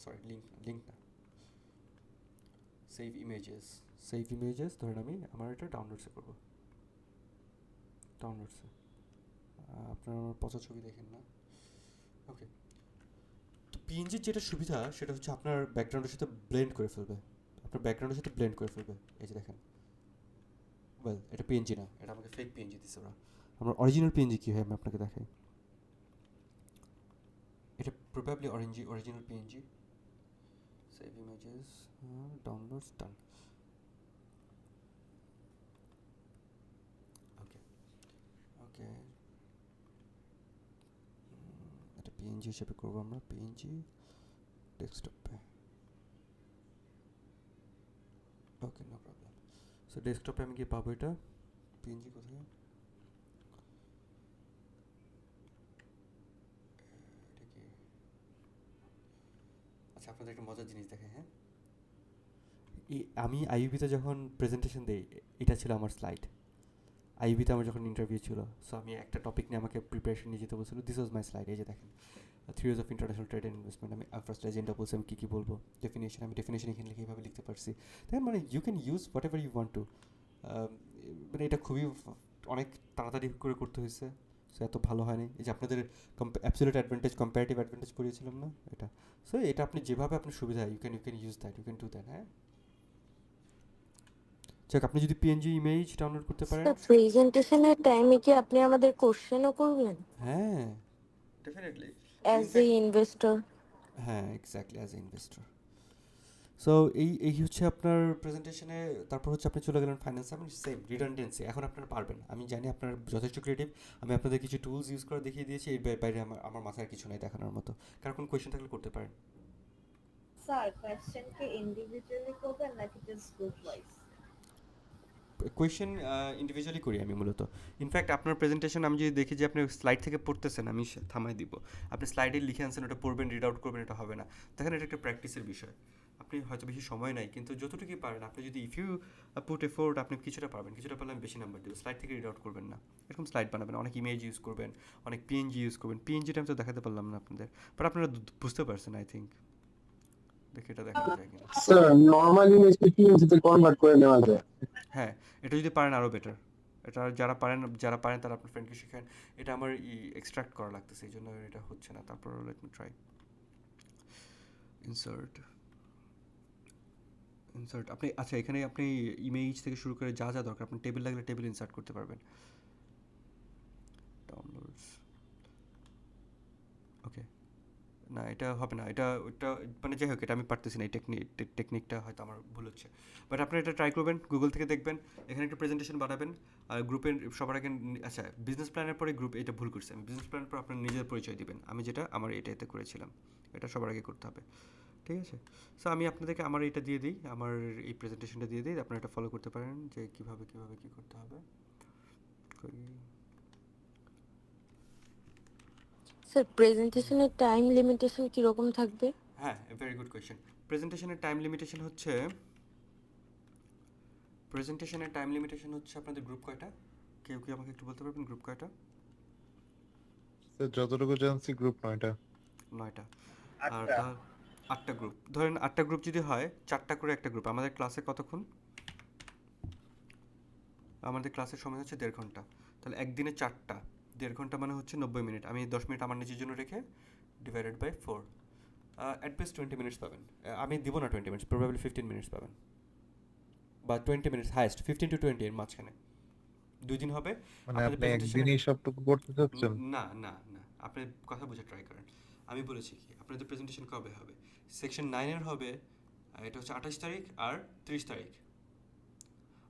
সরি লিঙ্ক না, সেভ ইমেজেস, ধরেন আমি আমার এটা ডাউনলোডসে করবো, ডাউনলোডসে। আপনার আমার পচা ছবি দেখেন না, ওকে। তো পিএনজির যেটা সুবিধা সেটা হচ্ছে আপনার ব্যাকগ্রাউন্ডের সাথে ব্লেন্ড করে ফেলবে, এই যে দেখেন, ওয়েল এটা পিএনজি না, এটা আমাকে ফেক পিএনজি দিচ্ছে ওরা। আমার অরিজিনাল পিএনজি কী হয় আমি আপনাকে দেখাই, এটা probably original PNG. Save images, downloads, done. Okay, এটা পিএনজি হিসেবে করবো আমরা, পিএনজি ডেস্কটপে, ওকে, নো প্রবলেম। সো ডেস্কটপে আমি গিয়ে পাবো এটা, পিএনজি কোথায়, এটা কি, আচ্ছা আপনাদের একটা মজার জিনিস দেখে, হ্যাঁ, আমি আইইউবিতে যখন প্রেজেন্টেশন দিই, এটা ছিল আমার স্লাইড। আইইবিতে আমার যখন ইন্টারভিউ ছিল, সো আমি একটা টপিক নিয়ে আমাকে প্রিপারেশন নিয়ে যেতে বলছিল, দিস ওয়াজ মাই স্লাইড। এই যে দেখেন, 3 years of international trade and investment, আমি ফার্স্ট এজেন্ডা বলছি, আমি কী বলবো, ডেফিনেশন, আমি ডেফিনেশন এখানে লিখে এইভাবে লিখতে পারছি। তাই মানে you can use whatever you want to. মানে এটা খুবই অনেক তাড়াতাড়ি করে করতে হয়েছে, সো এত ভালো হয়নি। এই যে আপনাদের অ্যাবসলিউট অ্যাডভান্টেজ, কম্পারেটিভ অ্যাডভান্টেজ পড়িয়েছিলাম না, এটা। সো এটা আপনি যেভাবে আপনার সুবিধা, you can use that, you can do that, হ্যাঁ। যাক, আপনি যদি পিএনজি ইমেজ ডাউনলোড করতে পারেন, প্রেজেন্টেশনের টাইমে কি আপনি আমাদের কোশ্চেনও করবেন হ্যাঁ ডেফিনেটলি, অ্যাজ এ ইনভেস্টর? হ্যাঁ exactly, as a investor. So এই হচ্ছে আপনার প্রেজেন্টেশনে। তারপর হচ্ছে আপনি চলে গেলেন ফাইন্যান্স, আমি সেম রিডান্ডেন্সি, এখন আপনারা পারবেন, আমি জানি আপনারা যথেষ্ট ক্রিয়েটিভ। আমি আপনাদের কিছু টুলস ইউজ করে দেখিয়ে দিয়েছি, এর বাইরে আমার মাথায় কিছু নেই দেখানোর মতো। কার কোনো কোয়েশ্চেন থাকলে করতে পারেন। স্যার কোয়েশ্চেন কি ইন্ডিভিজুয়ালি করবেন নাকি just group wise? Question individually করি আমি মূলত। ইনফ্যাক্ট আপনার প্রেজেন্টেশন আমি যদি দেখি যে আপনি স্লাইড থেকে পড়তেছেন, আমি থামাই দিব। আপনি স্লাইডে লিখে আনছেন, ওটা পড়বেন, রিড আউট করবেন, এটা হবে না। দেখেন এটা একটা প্র্যাকটিসের বিষয়। আপনি হয়তো বেশি সময় নাই, কিন্তু যতটুকুই পারেন আপনি যদি ইফ ইউ পুট এফোর্ট, আপনি কিছুটা পারবেন, কিছুটা পারলে আমি বেশি নাম্বার দেবো। স্লাইড থেকে রিড আউট করবেন না, এরকম স্লাইড বানাবেন, অনেক ইমেজ ইউজ করবেন, অনেক পিএনজি ইউজ করবেন। পিএনজিটা আমি তো দেখাতে পারলাম না আপনাদের, বাট আপনারা বুঝতে পারছেন আই থিঙ্ক। দেখে এটা দেখানো যায় কিনা। স্যার নরমাল ইমেজকে পিএনজি তে কনভার্ট করে নেওয়া যায়। হ্যাঁ, এটা যদি পারেন আরও বেটার। এটা যারা পারেন তারা আপনার ফ্রেন্ডকে শেখান। এটা আমার এক্সট্রাক্ট করা লাগতেছে, এই জন্য এটা হচ্ছে না। তারপর লেট মি ট্রাই। ইনসার্ট আপনি আচ্ছা, এখানে আপনি ইমেজ থেকে শুরু করে যা যা দরকার, আপনি টেবিল লাগলে টেবিল ইনসার্ট করতে পারবেন। ডাউনলোডস, ওকে। না, এটা হবে না, ওটা মানে যাই হোক, এটা আমি পারতেছি না, এই টেকনিকটা হয়তো আমার ভুল হচ্ছে। বাট আপনারা এটা ট্রাই করবেন, গুগল থেকে দেখবেন, এখানে একটা প্রেজেন্টেশন বানাবেন। আর গ্রুপের সবার আগে আচ্ছা, বিজনেস প্ল্যানের পরে গ্রুপ, এটা ভুল করছি আমি। বিজনেস প্ল্যানের পর আপনার নিজের পরিচয় দিবেন, আমি যেটা আমার এটাতে করেছিলাম, এটা সবার আগে করতে হবে, ঠিক আছে? সো আমি আপনাদেরকে আমার এটা দিয়ে দিই, আমার এই প্রেজেন্টেশনটা দিয়ে দিই, আপনারা এটা ফলো করতে পারেন যে কীভাবে কী করতে হবে। স্যার প্রেজেন্টেশনের টাইম লিমিটেশন কিরকম থাকবে? হ্যাঁ, ভেরি গুড কোয়েশ্চেন। প্রেজেন্টেশনের টাইম লিমিটেশন হচ্ছে আপনাদের গ্রুপ কয়টা? কেউ কি আমাকে একটু বলতে পারবেন গ্রুপ কয়টা? স্যার যতটুকু জানছি গ্রুপ 9টা। 9টা। আর তা 8টা গ্রুপ, ধরেন 8টা গ্রুপ যদি হয়, 4টা করে একটা গ্রুপ। আমাদের ক্লাসে কতক্ষণ? আমাদের ক্লাসের সময় হচ্ছে 1.5 ঘন্টা। তাহলে একদিনে 4টা, 1.5 ঘন্টা মানে হচ্ছে 90 মিনিট। আমি 10 মিনিট আমার নিজের জন্য রেখে divided by 4, at best 20 minutes পাবেন। আমি দিব না 20 মিনিটস, প্রবাবলি 15 মিনিটস পাবেন, বা 20 মিনিটস হাইয়েস্ট, 15 to 20 এর মাঝখানে। 2 দিন হবে। মানে আপনাদের আপনি প্রেজেন্টেশনে একদিনই সবটুকু করতে চাচ্ছেন? না না না, আপনি কথা বোঝা ট্রাই করেন। আমি বলেছি কি, আপনাদের প্রেজেন্টেশন কবে হবে? সেকশন 9 এর হবে, এটা হচ্ছে 28 তারিখ আর 30 তারিখ।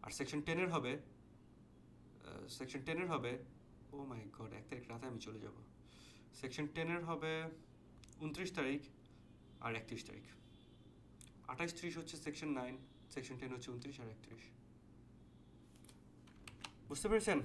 আর সেকশন 10 এর হবে, ও মাই গড, 1 তারিখ রাতে আমি চলে যাব। সেকশন 10 এর হবে 29 তারিখ আর 31 তারিখ। 28-30 হচ্ছে সেকশন 9, সেকশন 10 হচ্ছে 29 আর 31। বুঝতে পেরেছেন?